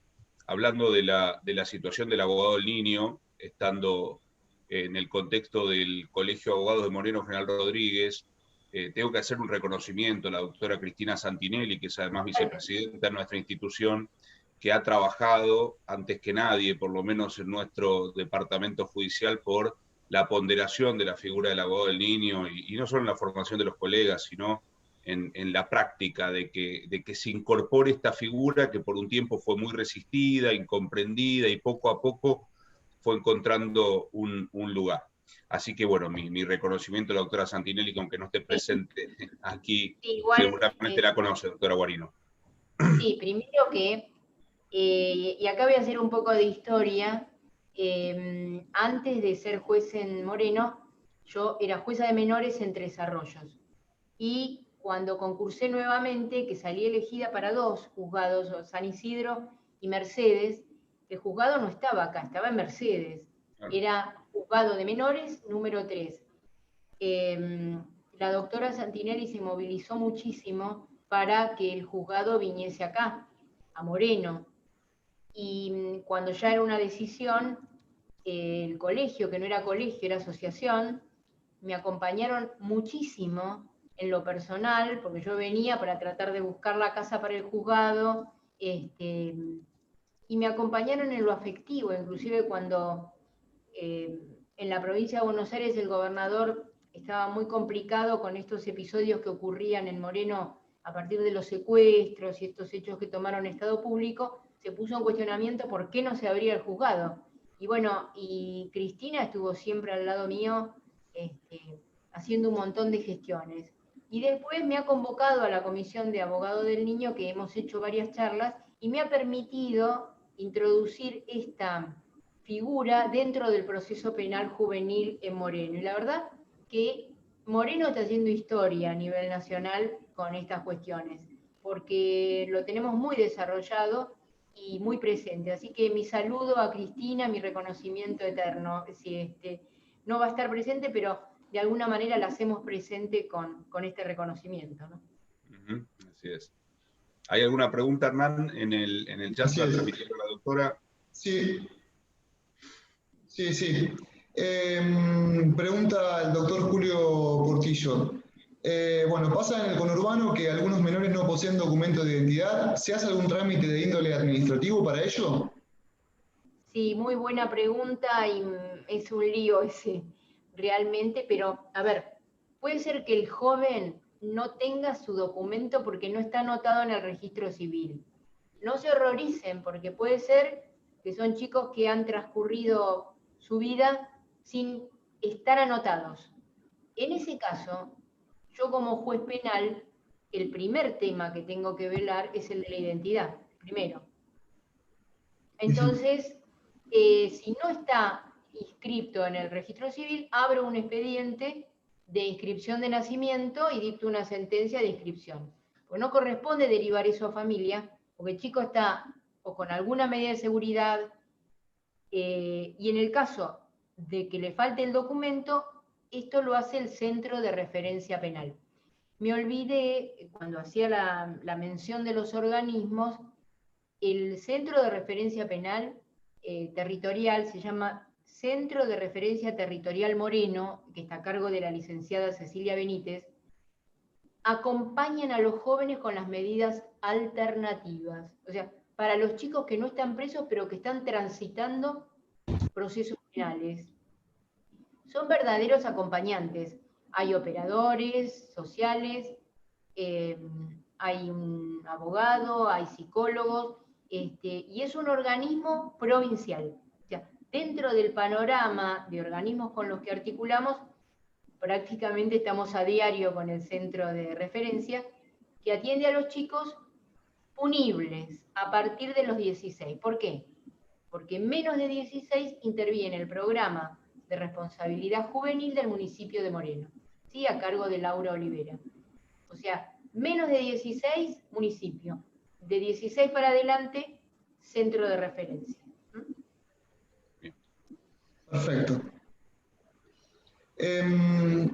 hablando de la situación del abogado del niño, estando en el contexto del Colegio de Abogados de Moreno General Rodríguez, tengo que hacer un reconocimiento a la doctora Cristina Santinelli, que es además vicepresidenta de nuestra institución, que ha trabajado antes que nadie, por lo menos en nuestro departamento judicial, por la ponderación de la figura del abogado del niño, y no solo en la formación de los colegas, sino en la práctica de que se incorpore esta figura que por un tiempo fue muy resistida, incomprendida, y poco a poco fue encontrando un lugar. Así que bueno, mi reconocimiento a la doctora Santinelli, que aunque no esté presente aquí, Sí, igual, seguramente la conoce, doctora Guarino. Sí, primero que, y acá voy a hacer un poco de historia, antes de ser juez en Moreno, yo era jueza de menores en Tres Arroyos. Y cuando concursé nuevamente, que salí elegida para 2 juzgados, San Isidro y Mercedes, el juzgado no estaba acá, estaba en Mercedes. Era juzgado de menores número 3. La doctora Santinelli se movilizó muchísimo para que el juzgado viniese acá, a Moreno. Y cuando ya era una decisión, el colegio, que no era colegio, era asociación, me acompañaron muchísimo en lo personal, porque yo venía para tratar de buscar la casa para el juzgado, y me acompañaron en lo afectivo, inclusive cuando en la provincia de Buenos Aires el gobernador estaba muy complicado con estos episodios que ocurrían en Moreno a partir de los secuestros y estos hechos que tomaron Estado público, se puso en cuestionamiento por qué no se abría el juzgado. Y bueno, y Cristina estuvo siempre al lado mío, haciendo un montón de gestiones. Y después me ha convocado a la Comisión de Abogado del Niño, que hemos hecho varias charlas, y me ha permitido introducir esta figura dentro del proceso penal juvenil en Moreno. Y la verdad que Moreno está haciendo historia a nivel nacional con estas cuestiones, porque lo tenemos muy desarrollado y muy presente. Así que mi saludo a Cristina, mi reconocimiento eterno. Si no va a estar presente, pero de alguna manera la hacemos presente con este reconocimiento, ¿no? Así es. ¿Hay alguna pregunta, Hernán, en el chat para transmitir a la doctora? Sí. Pregunta el doctor Julio Portillo. Bueno, pasa en el conurbano que algunos menores no poseen documentos de identidad. ¿Se hace algún trámite de índole administrativo para ello? Sí, muy buena pregunta y es un lío ese, realmente, pero a ver, puede ser que el joven no tenga su documento porque no está anotado en el registro civil. No se horroricen, porque puede ser que son chicos que han transcurrido su vida sin estar anotados. En ese caso, yo como juez penal, el primer tema que tengo que velar es el de la identidad, primero. Entonces, si no está inscripto en el registro civil, abro un expediente de inscripción de nacimiento y dicto una sentencia de inscripción. Pues no corresponde derivar eso a familia, porque el chico está o con alguna medida de seguridad, y en el caso de que le falte el documento, esto lo hace el Centro de Referencia Penal. Me olvidé, cuando hacía la mención de los organismos, el Centro de Referencia Penal territorial se llama Centro de Referencia Territorial Moreno, que está a cargo de la licenciada Cecilia Benítez. Acompañan a los jóvenes con las medidas alternativas, o sea, para los chicos que no están presos pero que están transitando procesos penales. Son verdaderos acompañantes. Hay operadores sociales, hay un abogado, hay psicólogos, y es un organismo provincial. O sea, dentro del panorama de organismos con los que articulamos, prácticamente estamos a diario con el centro de referencia, que atiende a los chicos punibles a partir de los 16. ¿Por qué? Porque en menos de 16 interviene el programa de responsabilidad juvenil del municipio de Moreno, ¿sí? A cargo de Laura Olivera. O sea, menos de 16, municipio. De 16 para adelante, centro de referencia. Perfecto. El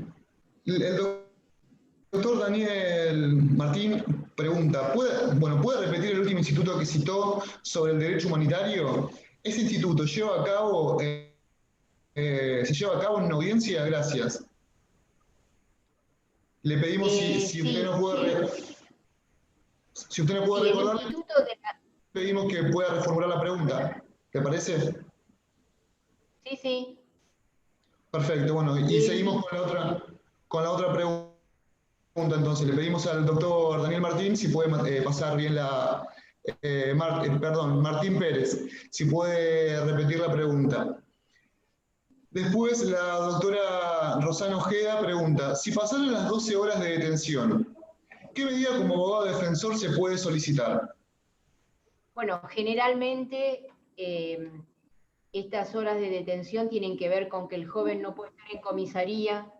doctor Daniel Martín pregunta, ¿puede repetir el último instituto que citó sobre el derecho humanitario? ¿Ese instituto se lleva a cabo en una audiencia? Gracias. Le pedimos si usted nos puede recordar. El Instituto pedimos que pueda reformular la pregunta. ¿Te parece? Sí, sí. Perfecto, bueno, y seguimos con la otra pregunta. Entonces, le pedimos al doctor Daniel Martín si puede pasar bien perdón, Martín Pérez, si puede repetir la pregunta. Después, la doctora Rosana Ojeda pregunta, si pasaron las 12 horas de detención, ¿qué medida como abogado defensor se puede solicitar? Bueno, generalmente estas horas de detención tienen que ver con que el joven no puede estar en comisaría,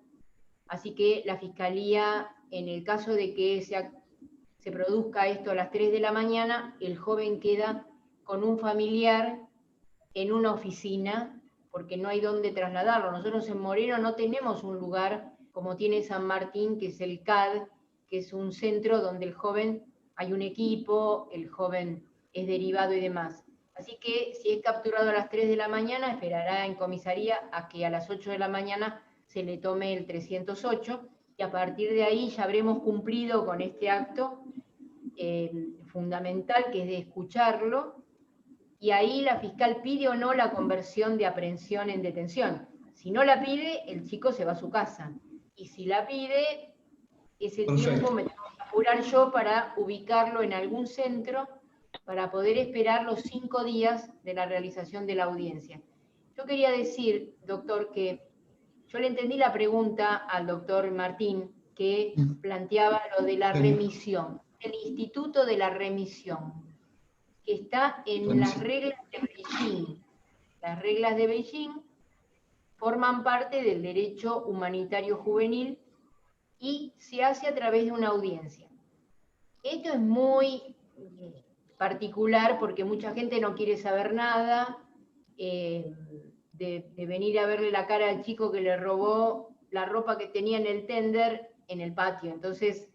así que la Fiscalía, en el caso de que se produzca esto a las 3 de la mañana, el joven queda con un familiar en una oficina, porque no hay dónde trasladarlo. Nosotros en Moreno no tenemos un lugar como tiene San Martín, que es el CAD, que es un centro donde el joven, hay un equipo, el joven es derivado y demás. Así que si es capturado a las 3 de la mañana, esperará en comisaría a que a las 8 de la mañana se le tome el 308, y a partir de ahí ya habremos cumplido con este acto fundamental, que es de escucharlo, y ahí la fiscal pide o no la conversión de aprehensión en detención. Si no la pide, el chico se va a su casa. Y si la pide, ese tiempo me tengo que apurar yo para ubicarlo en algún centro para poder esperar los 5 días de la realización de la audiencia. Yo quería decir, doctor, que yo le entendí la pregunta al doctor Martín, que planteaba lo de la remisión, el instituto de la remisión, que está en las reglas de Beijing. Las reglas de Beijing forman parte del derecho humanitario juvenil y se hace a través de una audiencia. Esto es muy particular porque mucha gente no quiere saber nada de venir a verle la cara al chico que le robó la ropa que tenía en el tender en el patio. Entonces,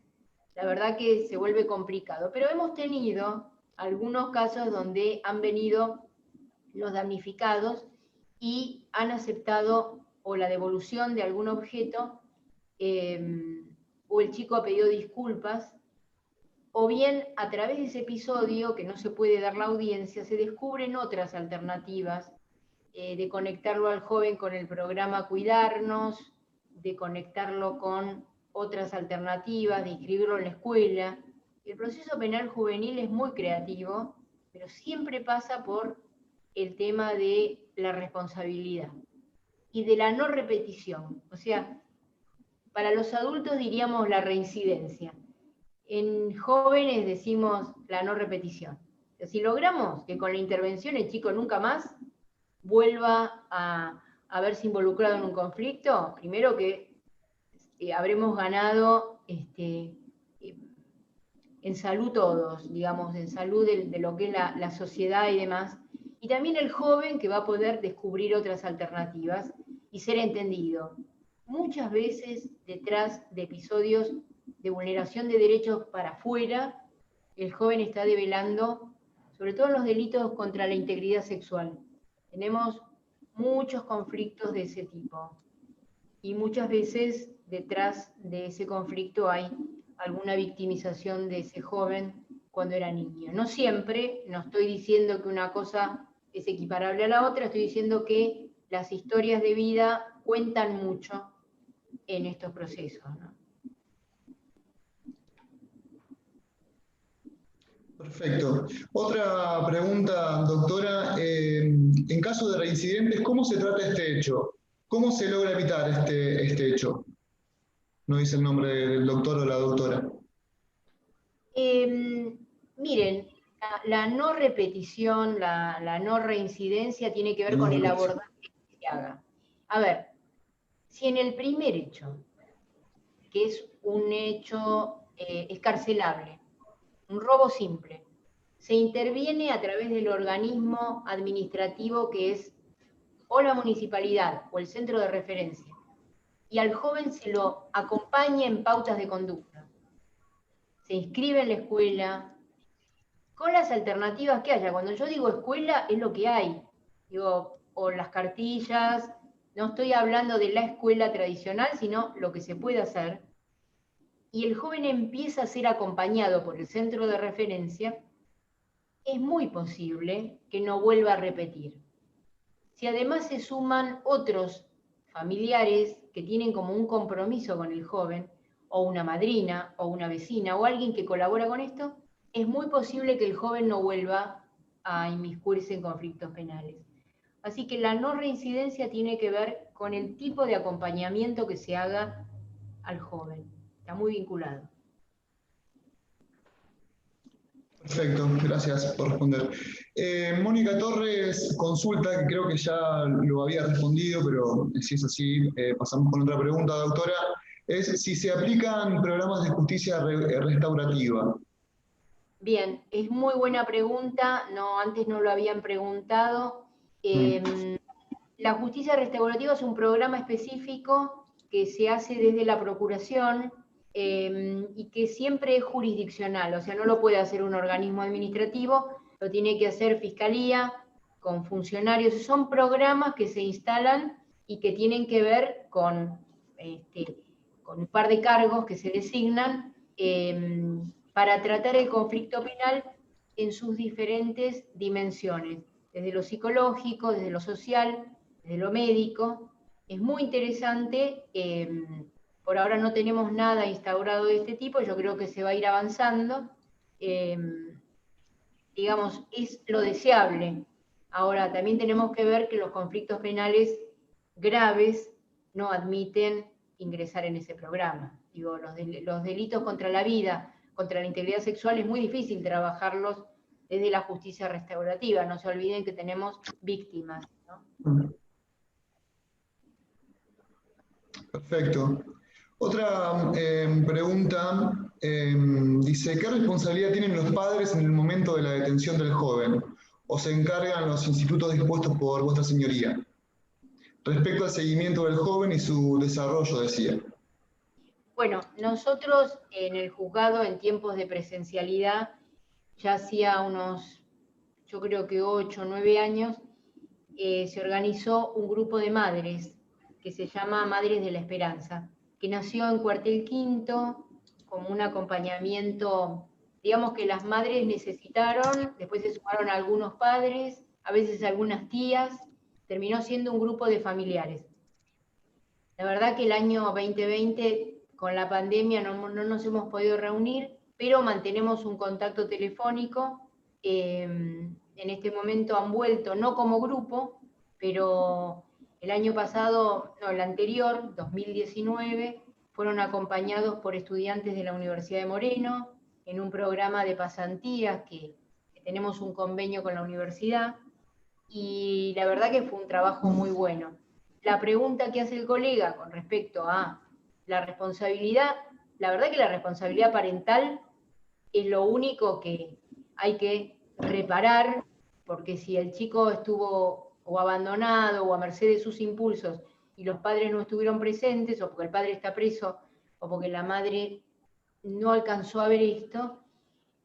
la verdad que se vuelve complicado. Pero hemos tenido algunos casos donde han venido los damnificados y han aceptado o la devolución de algún objeto, o el chico ha pedido disculpas, o bien a través de ese episodio, que no se puede dar la audiencia, se descubren otras alternativas de conectarlo al joven con el programa Cuidarnos, de conectarlo con otras alternativas, de inscribirlo en la escuela. El proceso penal juvenil es muy creativo, pero siempre pasa por el tema de la responsabilidad y de la no repetición. O sea, para los adultos diríamos la reincidencia. En jóvenes decimos la no repetición. Si logramos que con la intervención el chico nunca más vuelva a verse involucrado en un conflicto, primero que habremos ganado en salud todos, digamos, en salud de lo que es la sociedad y demás, y también el joven que va a poder descubrir otras alternativas y ser entendido. Muchas veces detrás de episodios de vulneración de derechos para afuera, el joven está develando, sobre todo los delitos contra la integridad sexual. Tenemos muchos conflictos de ese tipo y muchas veces detrás de ese conflicto hay alguna victimización de ese joven cuando era niño. No siempre, no estoy diciendo que una cosa es equiparable a la otra, estoy diciendo que las historias de vida cuentan mucho en estos procesos, ¿no? Perfecto. Otra pregunta, doctora. En caso de reincidentes, ¿cómo se trata este hecho? ¿Cómo se logra evitar este hecho? No dice el nombre del doctor o la doctora. Miren, la no repetición, la no reincidencia tiene que ver con el abordaje que se haga. A ver, si en el primer hecho, que es un hecho escarcelable, un robo simple, se interviene a través del organismo administrativo que es o la municipalidad o el centro de referencia, y al joven se lo acompaña en pautas de conducta, se inscribe en la escuela, con las alternativas que haya. Cuando yo digo escuela, es lo que hay. Digo, o las cartillas, no estoy hablando de la escuela tradicional, sino lo que se puede hacer. Y el joven empieza a ser acompañado por el centro de referencia es muy posible que no vuelva a repetir. Si además se suman otros familiares que tienen como un compromiso con el joven, o una madrina, o una vecina, o alguien que colabora con esto, es muy posible que el joven no vuelva a inmiscuirse en conflictos penales. Así que la no reincidencia tiene que ver con el tipo de acompañamiento que se haga al joven. Está muy vinculado. Perfecto, gracias por responder. Mónica Torres consulta, que creo que ya lo había respondido, pero si es así, pasamos con otra pregunta, doctora, es si se aplican programas de justicia restaurativa. Bien, es muy buena pregunta, no, antes no lo habían preguntado. La justicia restaurativa es un programa específico que se hace desde la Procuración y que siempre es jurisdiccional, o sea, no lo puede hacer un organismo administrativo, lo tiene que hacer Fiscalía con funcionarios. Son programas que se instalan y que tienen que ver con un par de cargos que se designan para tratar el conflicto penal en sus diferentes dimensiones, desde lo psicológico, desde lo social, desde lo médico. Es muy interesante, por ahora no tenemos nada instaurado de este tipo, yo creo que se va a ir avanzando, digamos, es lo deseable. Ahora, también tenemos que ver que los conflictos penales graves no admiten ingresar en ese programa. Digo, los delitos contra la vida, contra la integridad sexual, es muy difícil trabajarlos desde la justicia restaurativa. No se olviden que tenemos víctimas, ¿no? Perfecto. Otra pregunta dice, ¿qué responsabilidad tienen los padres en el momento de la detención del joven? ¿O se encargan los institutos dispuestos por vuestra señoría? Respecto al seguimiento del joven y su desarrollo, decía. Bueno, nosotros en el juzgado, en tiempos de presencialidad, ya hacía unos, yo creo que 8 o 9 años, se organizó un grupo de madres que se llama Madres de la Esperanza, que nació en Cuartel Quinto como un acompañamiento, digamos que las madres necesitaron, después se sumaron algunos padres, a veces algunas tías, terminó siendo un grupo de familiares. La verdad que el año 2020, con la pandemia, no nos hemos podido reunir, pero mantenemos un contacto telefónico. En este momento han vuelto, no como grupo, pero el año pasado, no, el anterior, 2019, fueron acompañados por estudiantes de la Universidad de Moreno, en un programa de pasantías que tenemos un convenio con la universidad, y la verdad que fue un trabajo muy bueno. La pregunta que hace el colega con respecto a la responsabilidad, la verdad que la responsabilidad parental es lo único que hay que reparar, porque si el chico estuvo o abandonado o a merced de sus impulsos y los padres no estuvieron presentes, o porque el padre está preso, o porque la madre no alcanzó a ver esto,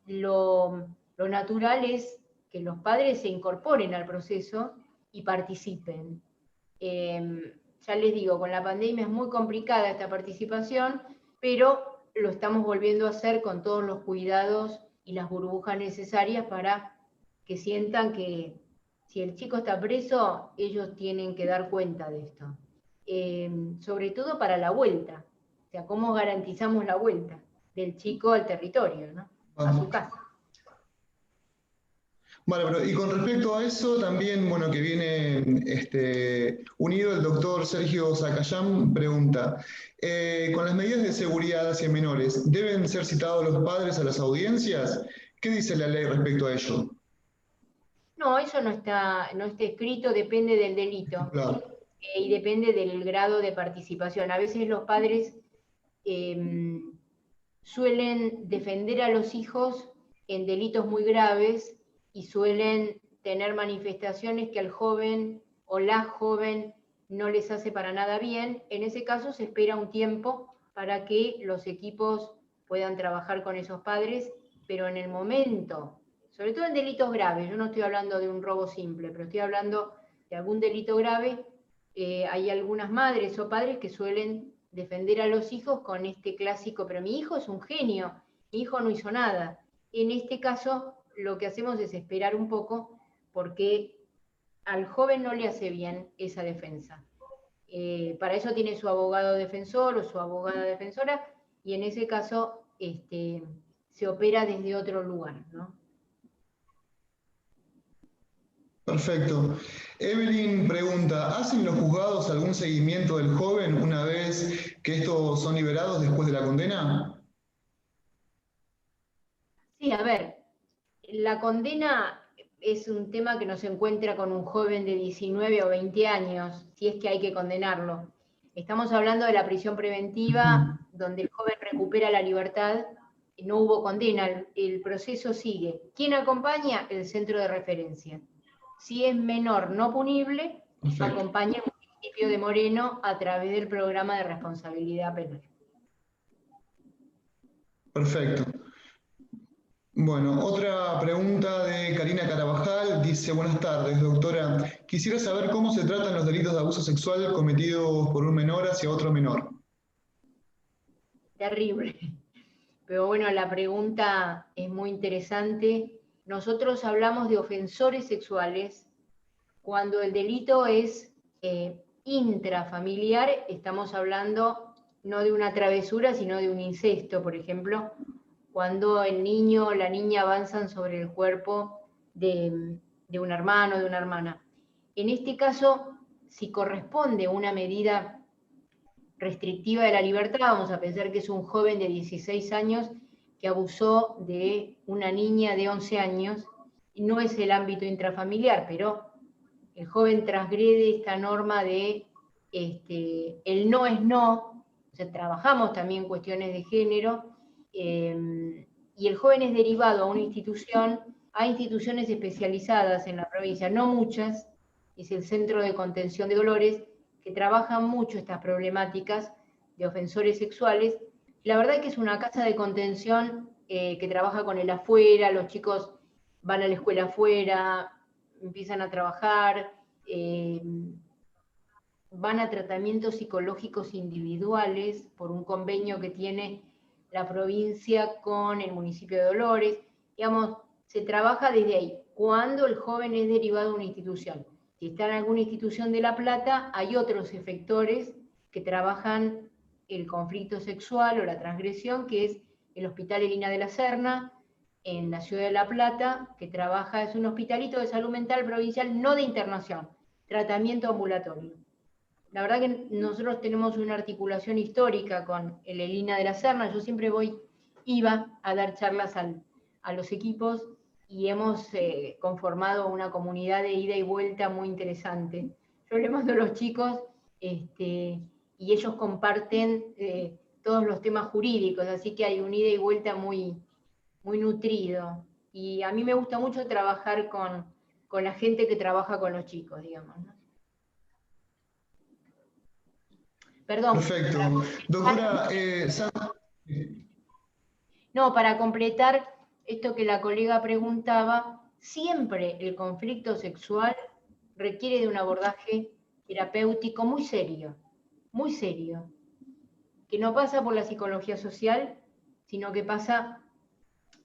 lo natural es que los padres se incorporen al proceso y participen. Ya les digo, con la pandemia es muy complicada esta participación, pero lo estamos volviendo a hacer con todos los cuidados y las burbujas necesarias para que sientan que si el chico está preso, ellos tienen que dar cuenta de esto. Sobre todo para la vuelta, o sea, cómo garantizamos la vuelta del chico al territorio, ¿no? A su casa. Vale, pero y con respecto a eso, también, bueno, que viene unido el doctor Sergio Zacayán, pregunta, con las medidas de seguridad hacia menores, ¿deben ser citados los padres a las audiencias? ¿Qué dice la ley respecto a ello? No, eso no está escrito, depende del delito, Claro. y depende del grado de participación. A veces los padres suelen defender a los hijos en delitos muy graves y suelen tener manifestaciones que al joven o la joven no les hace para nada bien. En ese caso se espera un tiempo para que los equipos puedan trabajar con esos padres, pero en el momento, sobre todo en delitos graves, yo no estoy hablando de un robo simple, pero estoy hablando de algún delito grave, hay algunas madres o padres que suelen defender a los hijos con este clásico, pero mi hijo es un genio, mi hijo no hizo nada. En este caso, lo que hacemos es esperar un poco porque al joven no le hace bien esa defensa. Para eso tiene su abogado defensor o su abogada defensora, y en ese caso se opera desde otro lugar, ¿no? Perfecto. Evelyn pregunta, ¿hacen los juzgados algún seguimiento del joven una vez que estos son liberados después de la condena? Sí, a ver, la condena es un tema que no se encuentra con un joven de 19 o 20 años, si es que hay que condenarlo. Estamos hablando de la prisión preventiva, donde el joven recupera la libertad, no hubo condena, el proceso sigue. ¿Quién acompaña? El centro de referencia. Si es menor no punible, Perfecto. acompaña el municipio de Moreno a través del programa de responsabilidad penal. Perfecto. Bueno, otra pregunta de Karina Carabajal, dice, buenas tardes, doctora. Quisiera saber cómo se tratan los delitos de abuso sexual cometidos por un menor hacia otro menor. Terrible. Pero bueno, la pregunta es muy interesante. Nosotros hablamos de ofensores sexuales cuando el delito es intrafamiliar, estamos hablando no de una travesura, sino de un incesto, por ejemplo, cuando el niño o la niña avanzan sobre el cuerpo de un hermano o de una hermana. En este caso, si corresponde una medida restrictiva de la libertad, vamos a pensar que es un joven de 16 años que abusó de una niña de 11 años, no es el ámbito intrafamiliar, pero el joven transgrede esta norma de el no es no, o sea, trabajamos también cuestiones de género, y el joven es derivado a una institución, a instituciones especializadas en la provincia, no muchas, es el Centro de Contención de Dolores, que trabajan mucho estas problemáticas de ofensores sexuales. La verdad es que es una casa de contención que trabaja con el afuera, los chicos van a la escuela afuera, empiezan a trabajar, van a tratamientos psicológicos individuales por un convenio que tiene la provincia con el municipio de Dolores. Digamos, se trabaja desde ahí. Cuando el joven es derivado a una institución. Si está en alguna institución de La Plata, hay otros efectores que trabajan el conflicto sexual o la transgresión, que es el Hospital Elina de la Serna, en la ciudad de La Plata, que trabaja, es un hospitalito de salud mental provincial, no de internación, tratamiento ambulatorio. La verdad que nosotros tenemos una articulación histórica con el Elina de la Serna, yo siempre iba a dar charlas a los equipos y hemos conformado una comunidad de ida y vuelta muy interesante. Yo le mando a los chicos y ellos comparten todos los temas jurídicos, así que hay un ida y vuelta muy, muy nutrido. Y a mí me gusta mucho trabajar con la gente que trabaja con los chicos, digamos, ¿no? Perdón. Perfecto. Doctora, no, para completar esto que la colega preguntaba, siempre el conflicto sexual requiere de un abordaje terapéutico muy serio, que no pasa por la psicología social, sino que pasa,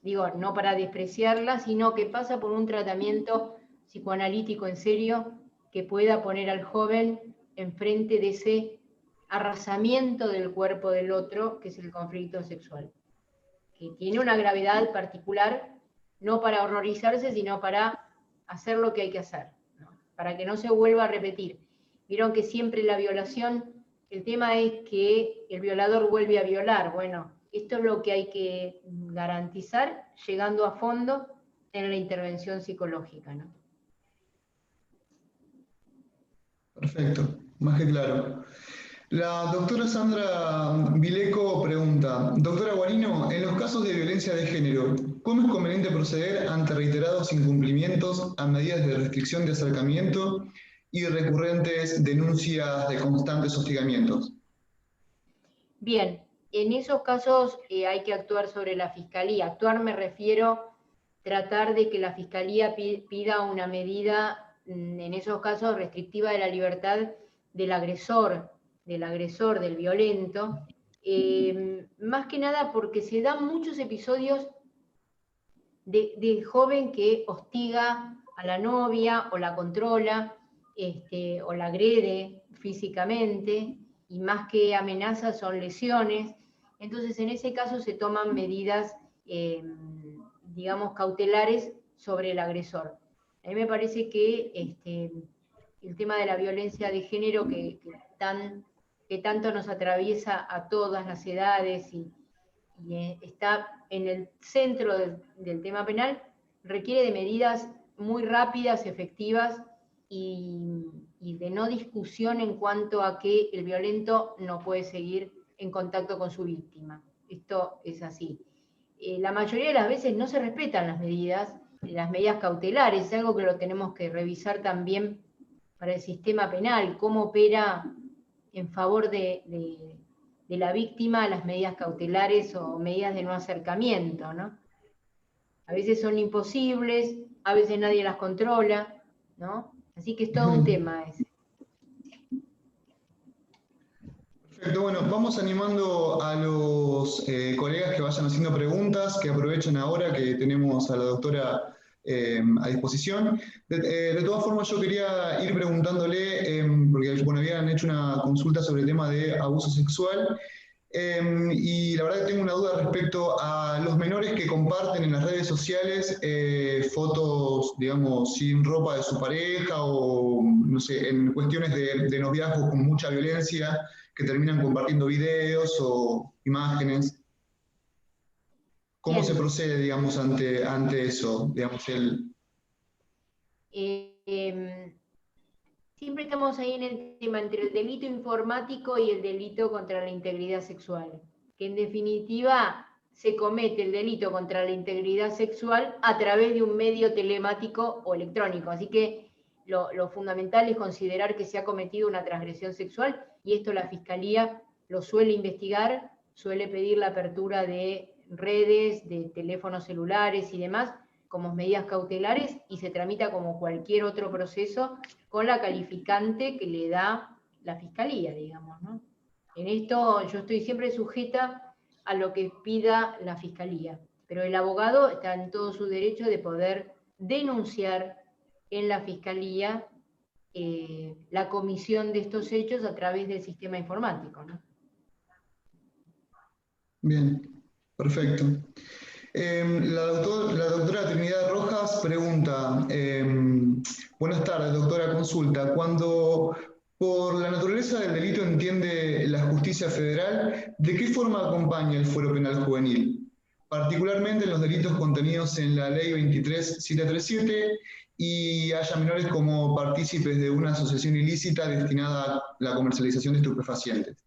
digo, no para despreciarla, sino que pasa por un tratamiento psicoanalítico en serio que pueda poner al joven enfrente de ese arrasamiento del cuerpo del otro, que es el conflicto sexual, que tiene una gravedad particular, no para horrorizarse, sino para hacer lo que hay que hacer, ¿no? Para que no se vuelva a repetir. Vieron que siempre la violación, el tema es que el violador vuelve a violar. Bueno, esto es lo que hay que garantizar llegando a fondo en la intervención psicológica, ¿no? perfecto, más que claro. La doctora Sandra Vileco pregunta, doctora Guarino, en los casos de violencia de género, ¿cómo es conveniente proceder ante reiterados incumplimientos a medidas de restricción de acercamiento y recurrentes denuncias de constantes hostigamientos? Bien, en esos casos hay que actuar sobre la fiscalía. Actuar me refiero tratar de que la fiscalía pida una medida, en esos casos, restrictiva de la libertad del agresor, del violento, más que nada porque se dan muchos episodios de joven que hostiga a la novia o la controla, o la agrede físicamente, y más que amenazas son lesiones. Entonces, en ese caso se toman medidas, digamos, cautelares sobre el agresor. A mí me parece que el tema de la violencia de género que tanto nos atraviesa a todas las edades y está en el centro del tema penal, requiere de medidas muy rápidas, efectivas y de no discusión en cuanto a que el violento no puede seguir en contacto con su víctima. Esto es así. La mayoría de las veces no se respetan las medidas cautelares, es algo que lo tenemos que revisar también para el sistema penal, cómo opera en favor de la víctima las medidas cautelares o medidas de no acercamiento, ¿no? A veces son imposibles, a veces nadie las controla, ¿no? Así que es todo un tema ese. Perfecto, bueno, vamos animando a los colegas que vayan haciendo preguntas, que aprovechen ahora que tenemos a la doctora a disposición. De todas formas, yo quería ir preguntándole, porque bueno, habían hecho una consulta sobre el tema de abuso sexual, y la verdad que tengo una duda respecto a los menores que comparten en las redes sociales fotos, digamos, sin ropa de su pareja o, no sé, en cuestiones de noviazgo con mucha violencia, que terminan compartiendo videos o imágenes. ¿Cómo Bien. se procede, digamos, ante eso? Digamos, siempre estamos ahí en el tema entre el delito informático y el delito contra la integridad sexual, que en definitiva se comete el delito contra la integridad sexual a través de un medio telemático o electrónico. Así que lo fundamental es considerar que se ha cometido una transgresión sexual, y esto la Fiscalía lo suele investigar, suele pedir la apertura de redes, de teléfonos celulares y demás, como medidas cautelares, y se tramita como cualquier otro proceso con la calificante que le da la Fiscalía, digamos, ¿no? En esto yo estoy siempre sujeta a lo que pida la Fiscalía, pero el abogado está en todo su derecho de poder denunciar en la Fiscalía la comisión de estos hechos a través del sistema informático, ¿no? bien, perfecto. La doctora Trinidad Rojas pregunta, buenas tardes, doctora, consulta. Cuando por la naturaleza del delito entiende la justicia federal, ¿de qué forma acompaña el fuero penal juvenil? Particularmente en los delitos contenidos en la ley 23737 y haya menores como partícipes de una asociación ilícita destinada a la comercialización de estupefacientes.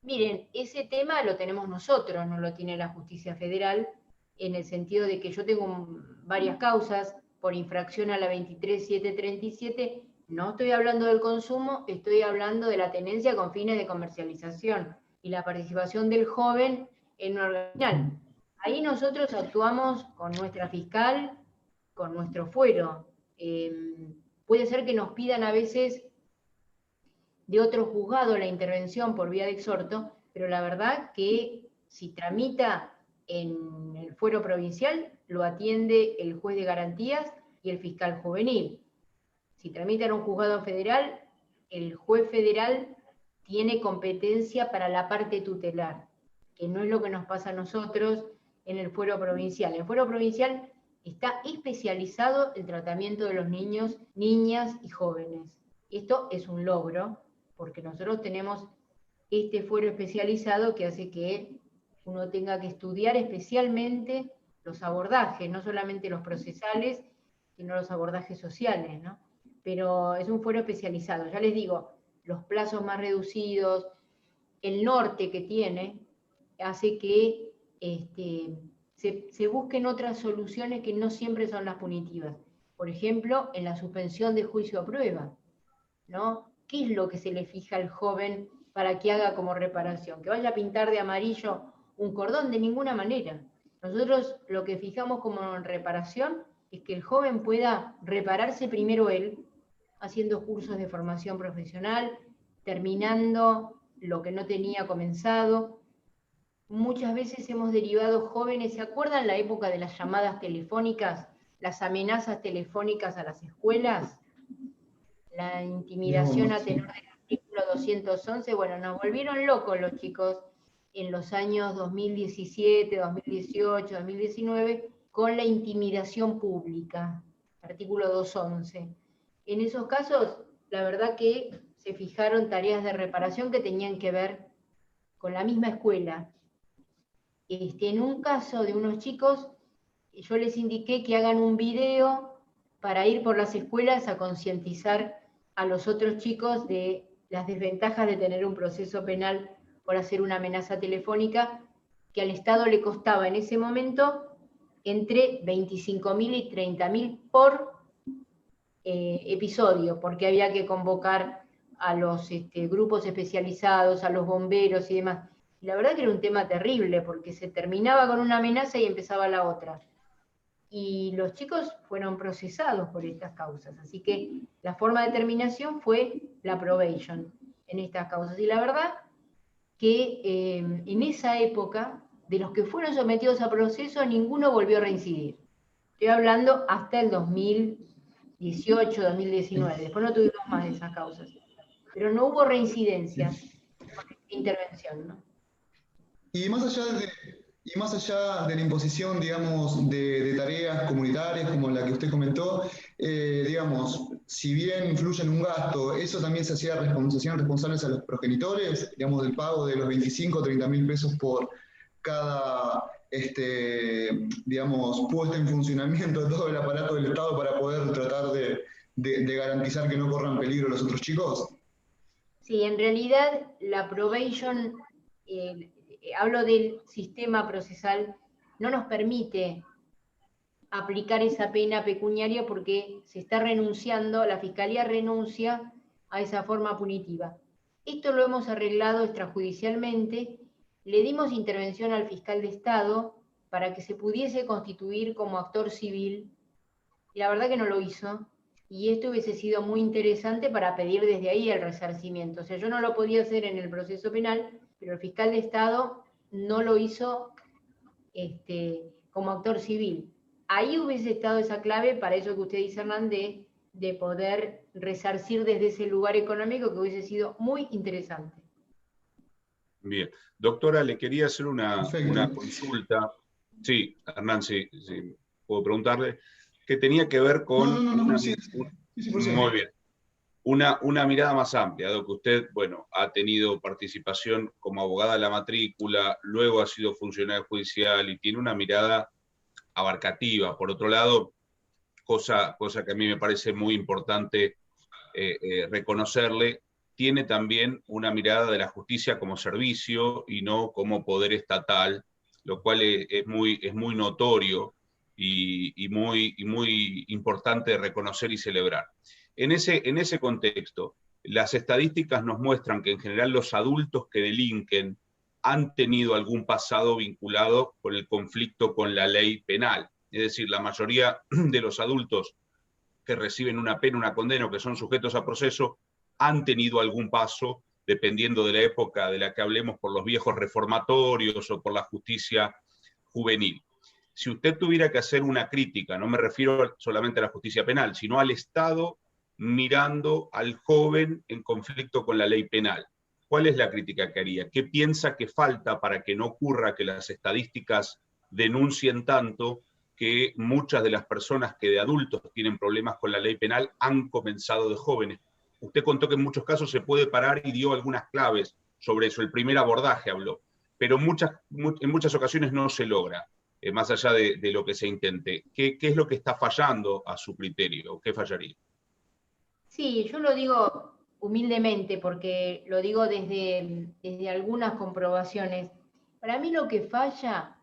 Miren, ese tema lo tenemos nosotros, no lo tiene la justicia federal, en el sentido de que yo tengo varias causas por infracción a la 23737, no estoy hablando del consumo, estoy hablando de la tenencia con fines de comercialización y la participación del joven en una organización. Ahí nosotros actuamos con nuestra fiscal, con nuestro fuero. Puede ser que nos pidan a veces de otro juzgado la intervención por vía de exhorto, pero la verdad que si tramita en el fuero provincial, lo atiende el juez de garantías y el fiscal juvenil. Si tramita en un juzgado federal, el juez federal tiene competencia para la parte tutelar, que no es lo que nos pasa a nosotros en el fuero provincial. En el fuero provincial está especializado el tratamiento de los niños, niñas y jóvenes. Esto es un logro, porque nosotros tenemos este fuero especializado que hace que uno tenga que estudiar especialmente los abordajes, no solamente los procesales, sino los abordajes sociales, ¿no? Pero es un fuero especializado. Ya les digo, los plazos más reducidos, el norte que tiene, hace que se busquen otras soluciones que no siempre son las punitivas. Por ejemplo, en la suspensión de juicio a prueba, ¿no? ¿Qué es lo que se le fija al joven para que haga como reparación? ¿Que vaya a pintar de amarillo un cordón? De ninguna manera. Nosotros lo que fijamos como reparación es que el joven pueda repararse primero él, haciendo cursos de formación profesional, terminando lo que no tenía comenzado, muchas veces hemos derivado jóvenes, ¿se acuerdan la época de las llamadas telefónicas, las amenazas telefónicas a las escuelas? La intimidación a tenor del artículo 211, bueno, nos volvieron locos los chicos en los años 2017, 2018, 2019, con la intimidación pública, artículo 211. En esos casos, la verdad que se fijaron tareas de reparación que tenían que ver con la misma escuela. En un caso de unos chicos, yo les indiqué que hagan un video para ir por las escuelas a concientizar a los otros chicos de las desventajas de tener un proceso penal por hacer una amenaza telefónica, que al Estado le costaba en ese momento entre 25.000 y 30.000 por episodio, porque había que convocar a los grupos especializados, a los bomberos y demás. Y la verdad que era un tema terrible, porque se terminaba con una amenaza y empezaba la otra. Y los chicos fueron procesados por estas causas. Así que la forma de terminación fue la probation en estas causas. Y la verdad que en esa época, de los que fueron sometidos a proceso, ninguno volvió a reincidir. Estoy hablando hasta el 2018, 2019. Después no tuvimos más de esas causas. Pero no hubo reincidencias por intervención, ¿no? Y más allá de la imposición, digamos, de tareas comunitarias como la que usted comentó, digamos, si bien influye en un gasto, ¿eso también se hacían responsables a los progenitores, digamos, del pago de los 25 o 30.000 pesos por cada, digamos, puesta en funcionamiento de todo el aparato del Estado para poder tratar de garantizar que no corran peligro los otros chicos? Sí, en realidad la probation, hablo del sistema procesal, no nos permite aplicar esa pena pecuniaria porque se está renunciando, la Fiscalía renuncia a esa forma punitiva. Esto lo hemos arreglado extrajudicialmente, le dimos intervención al fiscal de Estado para que se pudiese constituir como actor civil, y la verdad que no lo hizo, y esto hubiese sido muy interesante para pedir desde ahí el resarcimiento. O sea, yo no lo podía hacer en el proceso penal, pero el fiscal de Estado no lo hizo como actor civil. Ahí hubiese estado esa clave para eso que usted dice, Hernán, de poder resarcir desde ese lugar económico, que hubiese sido muy interesante. Bien. Doctora, le quería hacer una consulta. Sí, Hernán, sí, puedo preguntarle, que tenía que ver con... Muy bien. Una mirada más amplia, dado que usted, bueno, ha tenido participación como abogada de la matrícula, luego ha sido funcionario judicial y tiene una mirada abarcativa. Por otro lado, cosa que a mí me parece muy importante reconocerle, tiene también una mirada de la justicia como servicio y no como poder estatal, lo cual es muy notorio y muy importante reconocer y celebrar. En ese contexto, las estadísticas nos muestran que en general los adultos que delinquen han tenido algún pasado vinculado con el conflicto con la ley penal. Es decir, la mayoría de los adultos que reciben una pena, una condena o que son sujetos a proceso, han tenido algún paso, dependiendo de la época de la que hablemos, por los viejos reformatorios o por la justicia juvenil. Si usted tuviera que hacer una crítica, no me refiero solamente a la justicia penal, sino al Estado mirando al joven en conflicto con la ley penal, ¿cuál es la crítica que haría? ¿Qué piensa que falta para que no ocurra que las estadísticas denuncien tanto que muchas de las personas que de adultos tienen problemas con la ley penal han comenzado de jóvenes? Usted contó que en muchos casos se puede parar y dio algunas claves sobre eso. El primer abordaje habló, pero en muchas ocasiones no se logra, más allá de lo que se intente. ¿Qué es lo que está fallando a su criterio? ¿Qué fallaría? Sí, yo lo digo humildemente porque lo digo desde algunas comprobaciones. Para mí lo que falla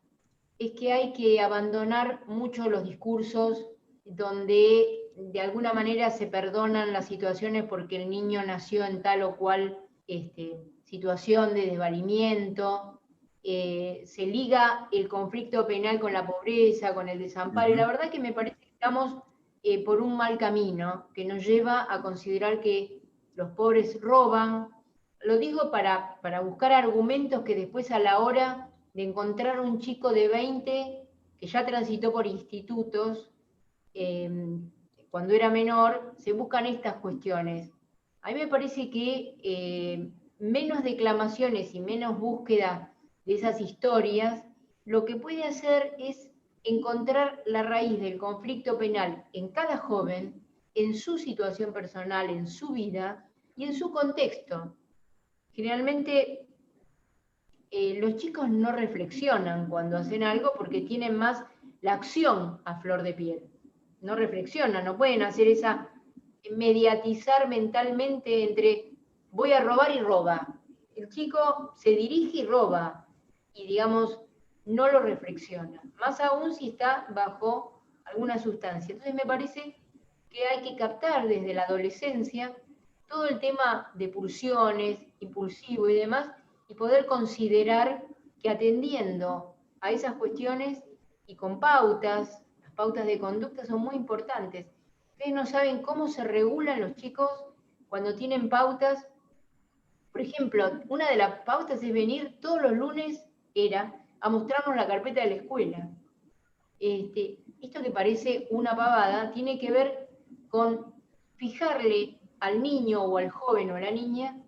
es que hay que abandonar mucho los discursos donde de alguna manera se perdonan las situaciones porque el niño nació en tal o cual situación de desvalimiento, se liga el conflicto penal con la pobreza, con el desamparo, y la verdad que me parece que estamos por un mal camino que nos lleva a considerar que los pobres roban. Lo digo para buscar argumentos que después a la hora de encontrar un chico de 20 que ya transitó por institutos, cuando era menor, se buscan estas cuestiones. A mí me parece que menos declamaciones y menos búsqueda de esas historias, lo que puede hacer es encontrar la raíz del conflicto penal en cada joven, en su situación personal, en su vida y en su contexto. Generalmente los chicos no reflexionan cuando hacen algo porque tienen más la acción a flor de piel. No reflexionan, no pueden hacer esa mediatizar mentalmente entre voy a robar y roba. El chico se dirige y roba y digamos no lo reflexiona, más aún si está bajo alguna sustancia. Entonces me parece que hay que captar desde la adolescencia todo el tema de pulsiones, impulsivo y demás, y poder considerar que atendiendo a esas cuestiones y con pautas, las pautas de conducta son muy importantes. Ustedes no saben cómo se regulan los chicos cuando tienen pautas. Por ejemplo, una de las pautas es venir todos los lunes, a mostrarnos la carpeta de la escuela. Esto que parece una pavada tiene que ver con fijarle al niño o al joven o a la niña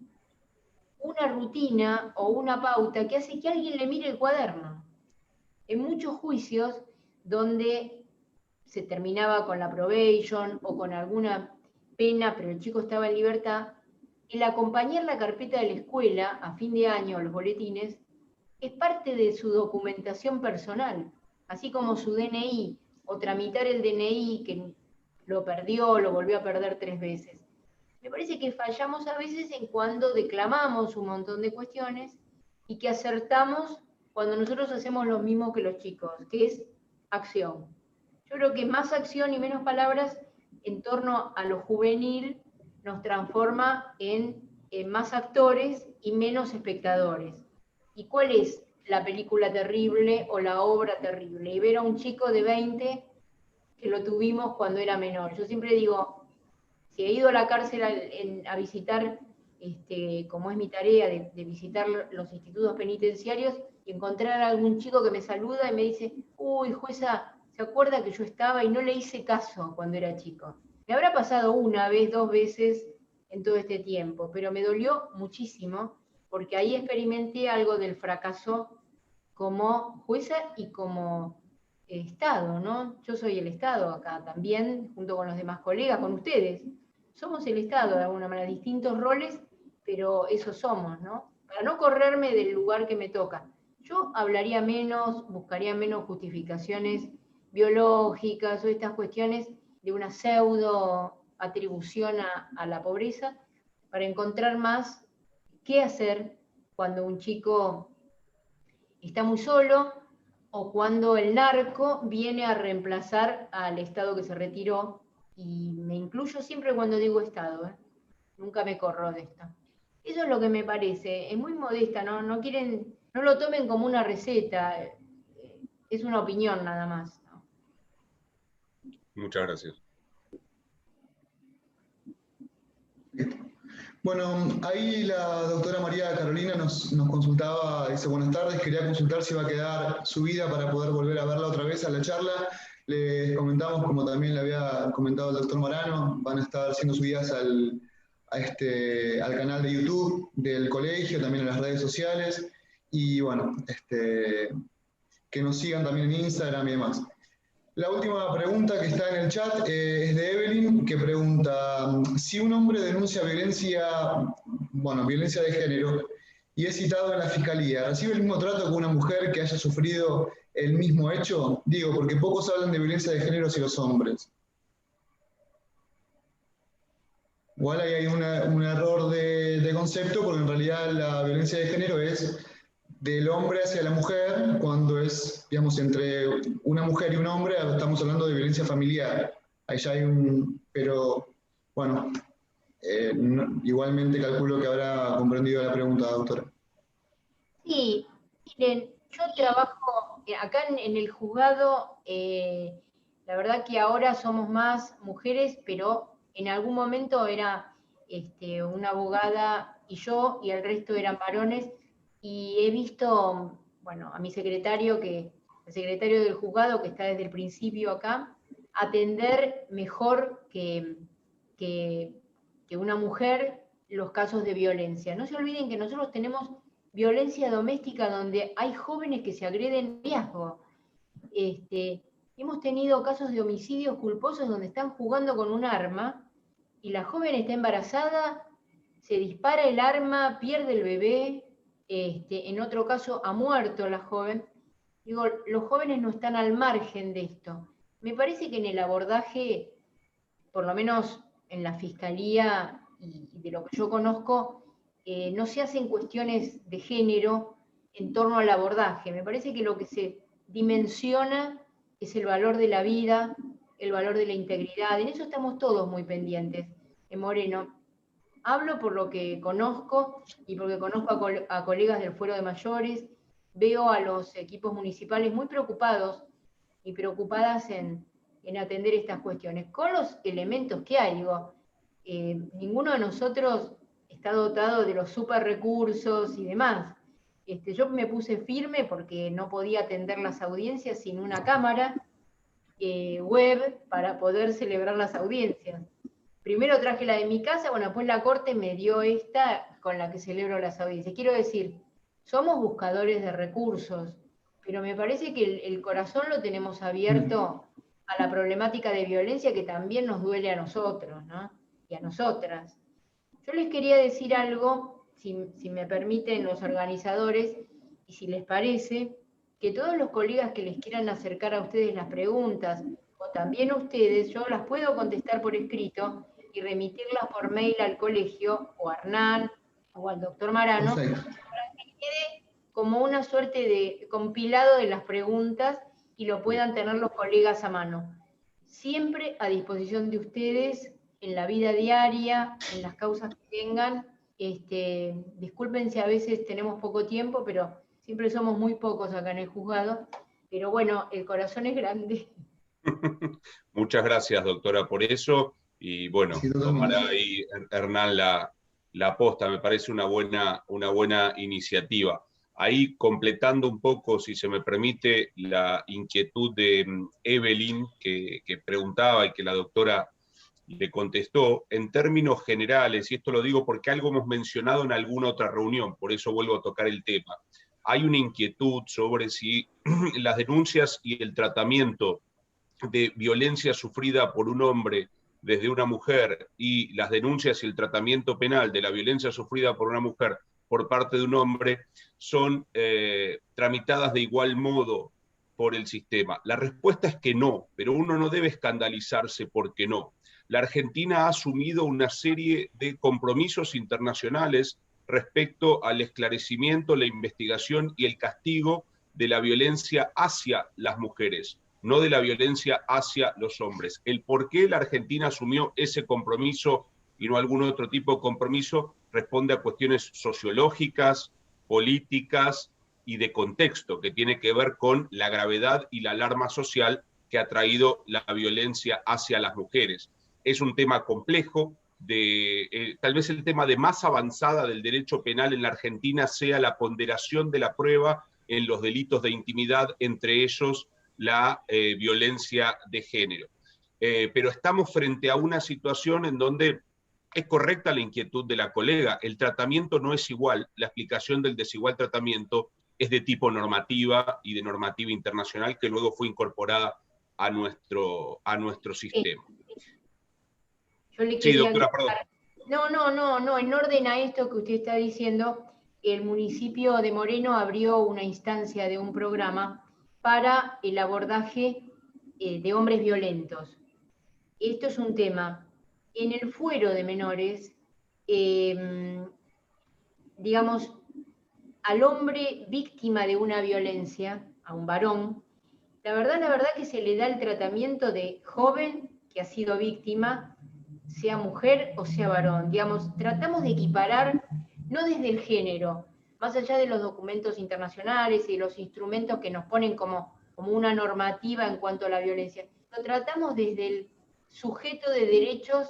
una rutina o una pauta que hace que alguien le mire el cuaderno. En muchos juicios donde se terminaba con la probation o con alguna pena, pero el chico estaba en libertad, el acompañar la carpeta de la escuela a fin de año, los boletines, es parte de su documentación personal, así como su DNI, o tramitar el DNI que lo perdió, lo volvió a perder 3 veces. Me parece que fallamos a veces en cuando declamamos un montón de cuestiones y que acertamos cuando nosotros hacemos lo mismo que los chicos, que es acción. Yo creo que más acción y menos palabras en torno a lo juvenil nos transforma en más actores y menos espectadores. ¿Y cuál es la película terrible o la obra terrible? Y ver a un chico de 20 que lo tuvimos cuando era menor. Yo siempre digo, si he ido a la cárcel a visitar, como es mi tarea, de visitar los institutos penitenciarios y encontrar a algún chico que me saluda y me dice, uy, jueza, ¿se acuerda que yo estaba y no le hice caso cuando era chico? Me habrá pasado una vez, 2 veces en todo este tiempo, pero me dolió muchísimo porque ahí experimenté algo del fracaso como jueza y como Estado, ¿no? Yo soy el Estado acá también, junto con los demás colegas, con ustedes. Somos el Estado de alguna manera, distintos roles, pero eso somos, ¿no? Para no correrme del lugar que me toca. Yo hablaría menos, buscaría menos justificaciones biológicas o estas cuestiones de una pseudo atribución a la pobreza, para encontrar más qué hacer cuando un chico está muy solo o cuando el narco viene a reemplazar al Estado que se retiró, y me incluyo siempre cuando digo Estado, nunca me corro de esto. Eso es lo que me parece, es muy modesta, ¿no? No quieren, no lo tomen como una receta, es una opinión nada más, ¿no? Muchas gracias. Bueno, ahí la doctora María Carolina nos consultaba, dice buenas tardes, quería consultar si va a quedar subida para poder volver a verla otra vez a la charla. Les comentamos, como también le había comentado el doctor Morano, van a estar siendo subidas al canal de YouTube del colegio, también en las redes sociales, y bueno, que nos sigan también en Instagram y demás. La última pregunta que está en el chat es de Evelyn, que pregunta, si un hombre denuncia violencia de género y es citado en la fiscalía, ¿recibe el mismo trato que una mujer que haya sufrido el mismo hecho? Digo, porque pocos hablan de violencia de género hacia los hombres. Igual ahí hay un error de concepto, porque en realidad la violencia de género es del hombre hacia la mujer, cuando es, digamos, entre una mujer y un hombre, estamos hablando de violencia familiar. Ahí ya hay pero bueno, igualmente calculo que habrá comprendido la pregunta, doctora. Sí, miren, yo trabajo acá en el juzgado, la verdad que ahora somos más mujeres, pero en algún momento era una abogada y yo, y el resto eran varones, y he visto bueno, a mi secretario, el secretario del juzgado que está desde el principio acá, atender mejor que una mujer los casos de violencia. No se olviden que nosotros tenemos violencia doméstica donde hay jóvenes que se agreden en riesgo. Hemos tenido casos de homicidios culposos donde están jugando con un arma y la joven está embarazada, se dispara el arma, pierde el bebé, en otro caso ha muerto la joven. Digo, los jóvenes no están al margen de esto. Me parece que en el abordaje, por lo menos en la fiscalía y de lo que yo conozco, no se hacen cuestiones de género en torno al abordaje. Me parece que lo que se dimensiona es el valor de la vida, el valor de la integridad. En eso estamos todos muy pendientes. En Moreno, hablo por lo que conozco y porque conozco a colegas del Fuero de Mayores, veo a los equipos municipales muy preocupados y preocupadas en atender estas cuestiones, con los elementos que hay. Digo, ninguno de nosotros está dotado de los super recursos y demás. Yo me puse firme porque no podía atender las audiencias sin una cámara web para poder celebrar las audiencias. Primero traje la de mi casa, bueno, después la Corte me dio esta con la que celebro las audiencias. Quiero decir, somos buscadores de recursos, pero me parece que el corazón lo tenemos abierto a la problemática de violencia que también nos duele a nosotros, ¿no? Y a nosotras. Yo les quería decir algo, si me permiten los organizadores, y si les parece, que todos los colegas que les quieran acercar a ustedes las preguntas, o también ustedes, yo las puedo contestar por escrito y remitirlas por mail al colegio, o a Hernán, o al doctor Marano, Perfecto. para que quede como una suerte de compilado de las preguntas y lo puedan tener los colegas a mano. Siempre a disposición de ustedes en la vida diaria, en las causas que tengan. Disculpen si a veces tenemos poco tiempo, pero siempre somos muy pocos acá en el juzgado. Pero bueno, el corazón es grande. Muchas gracias, doctora, por eso. Y bueno, Sí, tomará totalmente. ahí Hernán la posta, me parece una buena iniciativa. Ahí completando un poco, si se me permite, la inquietud de Evelyn, que preguntaba y que la doctora le contestó, en términos generales, y esto lo digo porque algo hemos mencionado en alguna otra reunión, por eso vuelvo a tocar el tema, hay una inquietud sobre si las denuncias y el tratamiento de violencia sufrida por un hombre desde una mujer y las denuncias y el tratamiento penal de la violencia sufrida por una mujer por parte de un hombre son tramitadas de igual modo por el sistema. La respuesta es que no, pero uno no debe escandalizarse porque no. La Argentina ha asumido una serie de compromisos internacionales respecto al esclarecimiento, la investigación y el castigo de la violencia hacia las mujeres, no de la violencia hacia los hombres. El por qué la Argentina asumió ese compromiso y no algún otro tipo de compromiso responde a cuestiones sociológicas, políticas y de contexto, que tiene que ver con la gravedad y la alarma social que ha traído la violencia hacia las mujeres. Es un tema complejo, tal vez el tema de más avanzada del derecho penal en la Argentina sea la ponderación de la prueba en los delitos de intimidad, entre ellos la violencia de género. Pero estamos frente a una situación en donde es correcta la inquietud de la colega, el tratamiento no es igual, la explicación del desigual tratamiento es de tipo normativa y de normativa internacional que luego fue incorporada a nuestro sistema. Yo le Sí, quería doctora, perdón. No, en orden a esto que usted está diciendo, el municipio de Moreno abrió una instancia de un programa para el abordaje de hombres violentos. Esto es un tema. En el fuero de menores, digamos, al hombre víctima de una violencia, a un varón, la verdad que se le da el tratamiento de joven que ha sido víctima, sea mujer o sea varón. Digamos, tratamos de equiparar, no desde el género, más allá de los documentos internacionales y los instrumentos que nos ponen como una normativa en cuanto a la violencia, lo tratamos desde el sujeto de derechos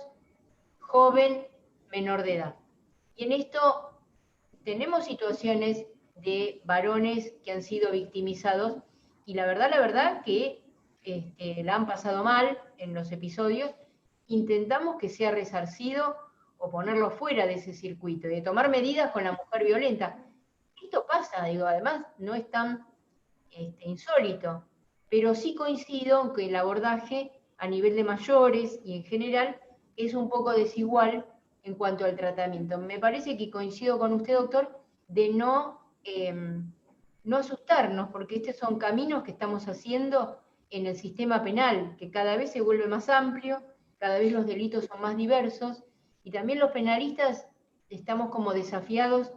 joven menor de edad. Y en esto tenemos situaciones de varones que han sido victimizados, y la verdad que la han pasado mal en los episodios. Intentamos que sea resarcido o ponerlo fuera de ese circuito, de tomar medidas con la mujer violenta. Esto pasa, digo, además no es tan insólito, pero sí coincido en que el abordaje a nivel de mayores y en general es un poco desigual en cuanto al tratamiento. Me parece que coincido con usted, doctor, de no asustarnos, porque estos son caminos que estamos haciendo en el sistema penal, que cada vez se vuelve más amplio, cada vez los delitos son más diversos, y también los penalistas estamos como desafiados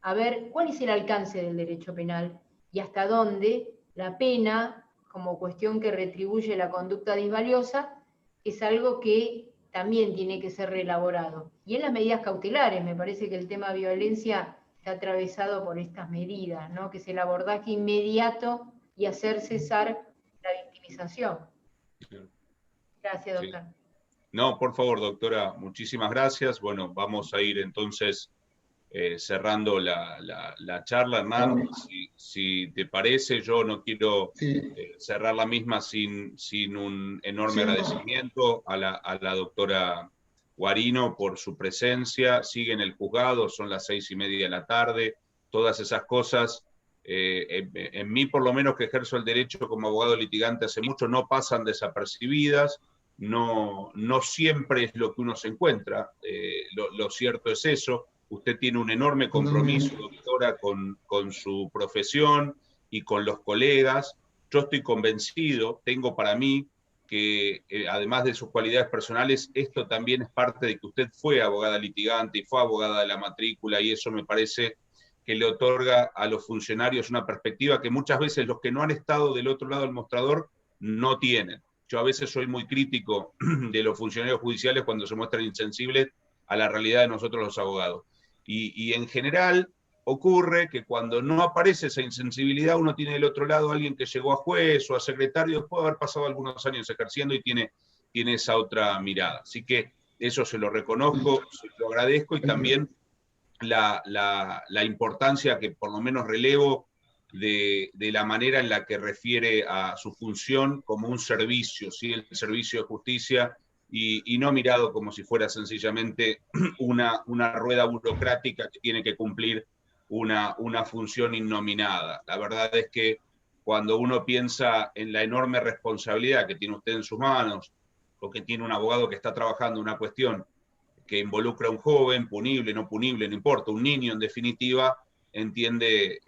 a ver cuál es el alcance del derecho penal y hasta dónde la pena, como cuestión que retribuye la conducta disvaliosa, es algo que también tiene que ser reelaborado. Y en las medidas cautelares, me parece que el tema de violencia está atravesado por estas medidas, ¿no? Que es el abordaje inmediato y hacer cesar la victimización. Gracias, doctor. Sí. No, por favor, doctora, muchísimas gracias. Bueno, vamos a ir entonces cerrando la charla, Hernán. Si te parece, yo no quiero cerrar la misma sin un enorme agradecimiento a la doctora Guarino por su presencia. Sigue en el juzgado, son las 6:30 de la tarde, todas esas cosas. En mí, por lo menos, que ejerzo el derecho como abogado litigante hace mucho, no pasan desapercibidas. No siempre es lo que uno se encuentra. Lo cierto es eso. Usted tiene un enorme compromiso, doctora, con su profesión y con los colegas. Yo estoy convencido, tengo para mí que además de sus cualidades personales, esto también es parte de que usted fue abogada litigante y fue abogada de la matrícula, y eso me parece que le otorga a los funcionarios una perspectiva que muchas veces los que no han estado del otro lado del mostrador no tienen. Yo a veces soy muy crítico de los funcionarios judiciales cuando se muestran insensibles a la realidad de nosotros los abogados. Y en general ocurre que cuando no aparece esa insensibilidad, uno tiene del otro lado a alguien que llegó a juez o a secretario después de haber pasado algunos años ejerciendo y tiene esa otra mirada. Así que eso se lo reconozco, se lo agradezco, y también la importancia que por lo menos relevo de la manera en la que refiere a su función como un servicio, ¿sí? El servicio de justicia, y no mirado como si fuera sencillamente una rueda burocrática que tiene que cumplir una función innominada. La verdad es que cuando uno piensa en la enorme responsabilidad que tiene usted en sus manos, o que tiene un abogado que está trabajando una cuestión que involucra a un joven, punible, no importa, un niño en definitiva, entiende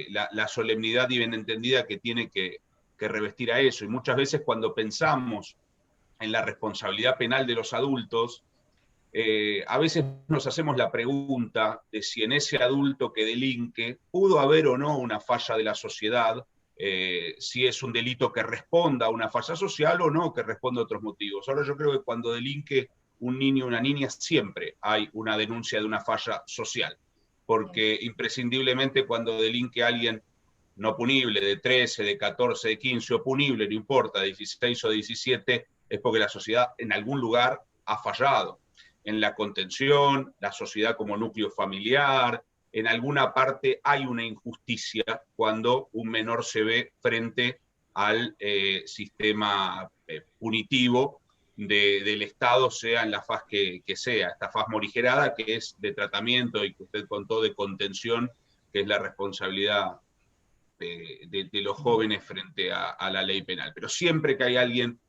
la solemnidad y bien entendida que tiene que revestir a eso. Y muchas veces cuando pensamos en la responsabilidad penal de los adultos, a veces nos hacemos la pregunta de si en ese adulto que delinque pudo haber o no una falla de la sociedad, si es un delito que responda a una falla social o no, que responda a otros motivos. Ahora yo creo que cuando delinque un niño o una niña siempre hay una denuncia de una falla social, porque imprescindiblemente cuando delinque alguien no punible de 13, de 14, de 15, o punible, no importa, de 16 o 17, es porque la sociedad en algún lugar ha fallado. En la contención, la sociedad como núcleo familiar, en alguna parte hay una injusticia cuando un menor se ve frente al sistema punitivo del Estado, sea en la faz que sea, esta faz morigerada que es de tratamiento y que usted contó de contención, que es la responsabilidad de los jóvenes frente a la ley penal. Pero siempre que hay alguien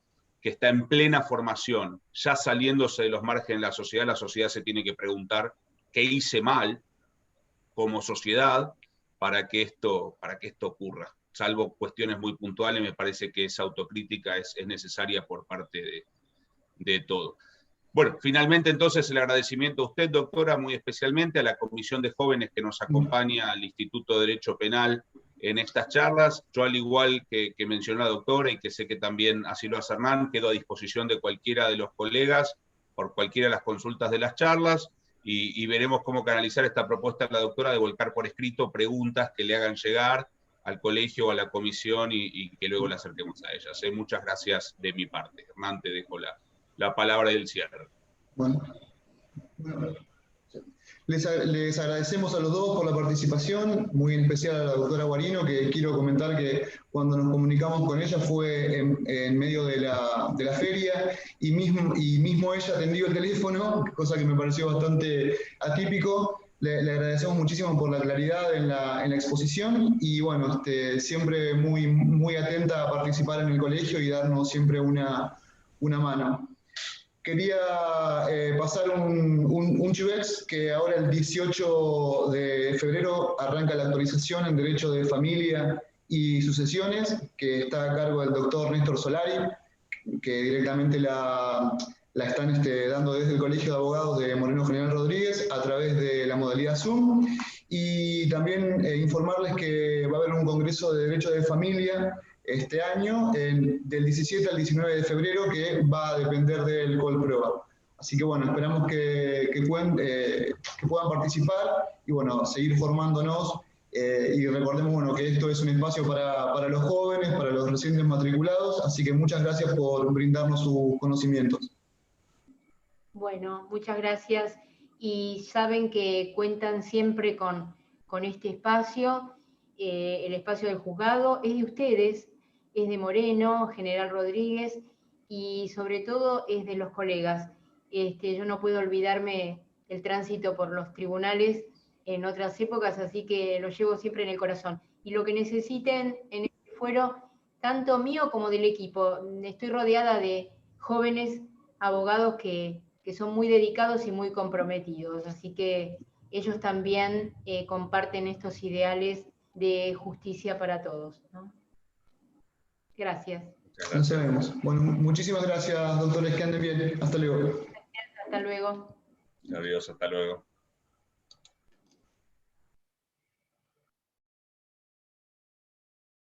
que está en plena formación, ya saliéndose de los márgenes de la sociedad se tiene que preguntar qué hice mal como sociedad para que esto ocurra. Salvo cuestiones muy puntuales, me parece que esa autocrítica es necesaria por parte de todo. Bueno, finalmente entonces el agradecimiento a usted, doctora, muy especialmente a la Comisión de Jóvenes que nos acompaña al Instituto de Derecho Penal en estas charlas. Yo, al igual que mencionó la doctora, y que sé que también así lo hace Hernán, quedo a disposición de cualquiera de los colegas por cualquiera de las consultas de las charlas, y veremos cómo canalizar esta propuesta de la doctora de volcar por escrito preguntas que le hagan llegar al colegio o a la comisión y que luego la acerquemos a ellas. Muchas gracias de mi parte. Hernán, te dejo la palabra del cierre. Bueno, Les agradecemos a los dos por la participación, muy en especial a la doctora Guarino, que quiero comentar que cuando nos comunicamos con ella fue en medio de la feria y mismo ella atendió el teléfono, cosa que me pareció bastante atípico. Le agradecemos muchísimo por la claridad en la exposición y bueno, siempre muy atenta a participar en el colegio y darnos siempre una mano. Quería pasar un chivex que ahora el 18 de febrero arranca la actualización en Derecho de Familia y Sucesiones, que está a cargo del doctor Néstor Solari, que directamente la están dando desde el Colegio de Abogados de Moreno General Rodríguez a través de la modalidad Zoom. Y también informarles que va a haber un congreso de Derecho de Familia este año, del 17 al 19 de febrero, que va a depender del Colproa. Así que bueno, esperamos que puedan participar y bueno, seguir formándonos. Y recordemos bueno, que esto es un espacio para los jóvenes, para los recientes matriculados, así que muchas gracias por brindarnos sus conocimientos. Bueno, muchas gracias. Y saben que cuentan siempre con este espacio. El espacio del juzgado es de ustedes, es de Moreno, General Rodríguez, y sobre todo es de los colegas. Yo no puedo olvidarme el tránsito por los tribunales en otras épocas, así que lo llevo siempre en el corazón. Y lo que necesiten en este fuero, tanto mío como del equipo, estoy rodeada de jóvenes abogados que son muy dedicados y muy comprometidos, así que ellos también comparten estos ideales de justicia para todos, ¿no? Gracias. Nos vemos. Bueno, muchísimas gracias, doctores, que anden bien. Hasta luego. Hasta luego. Adiós, hasta luego.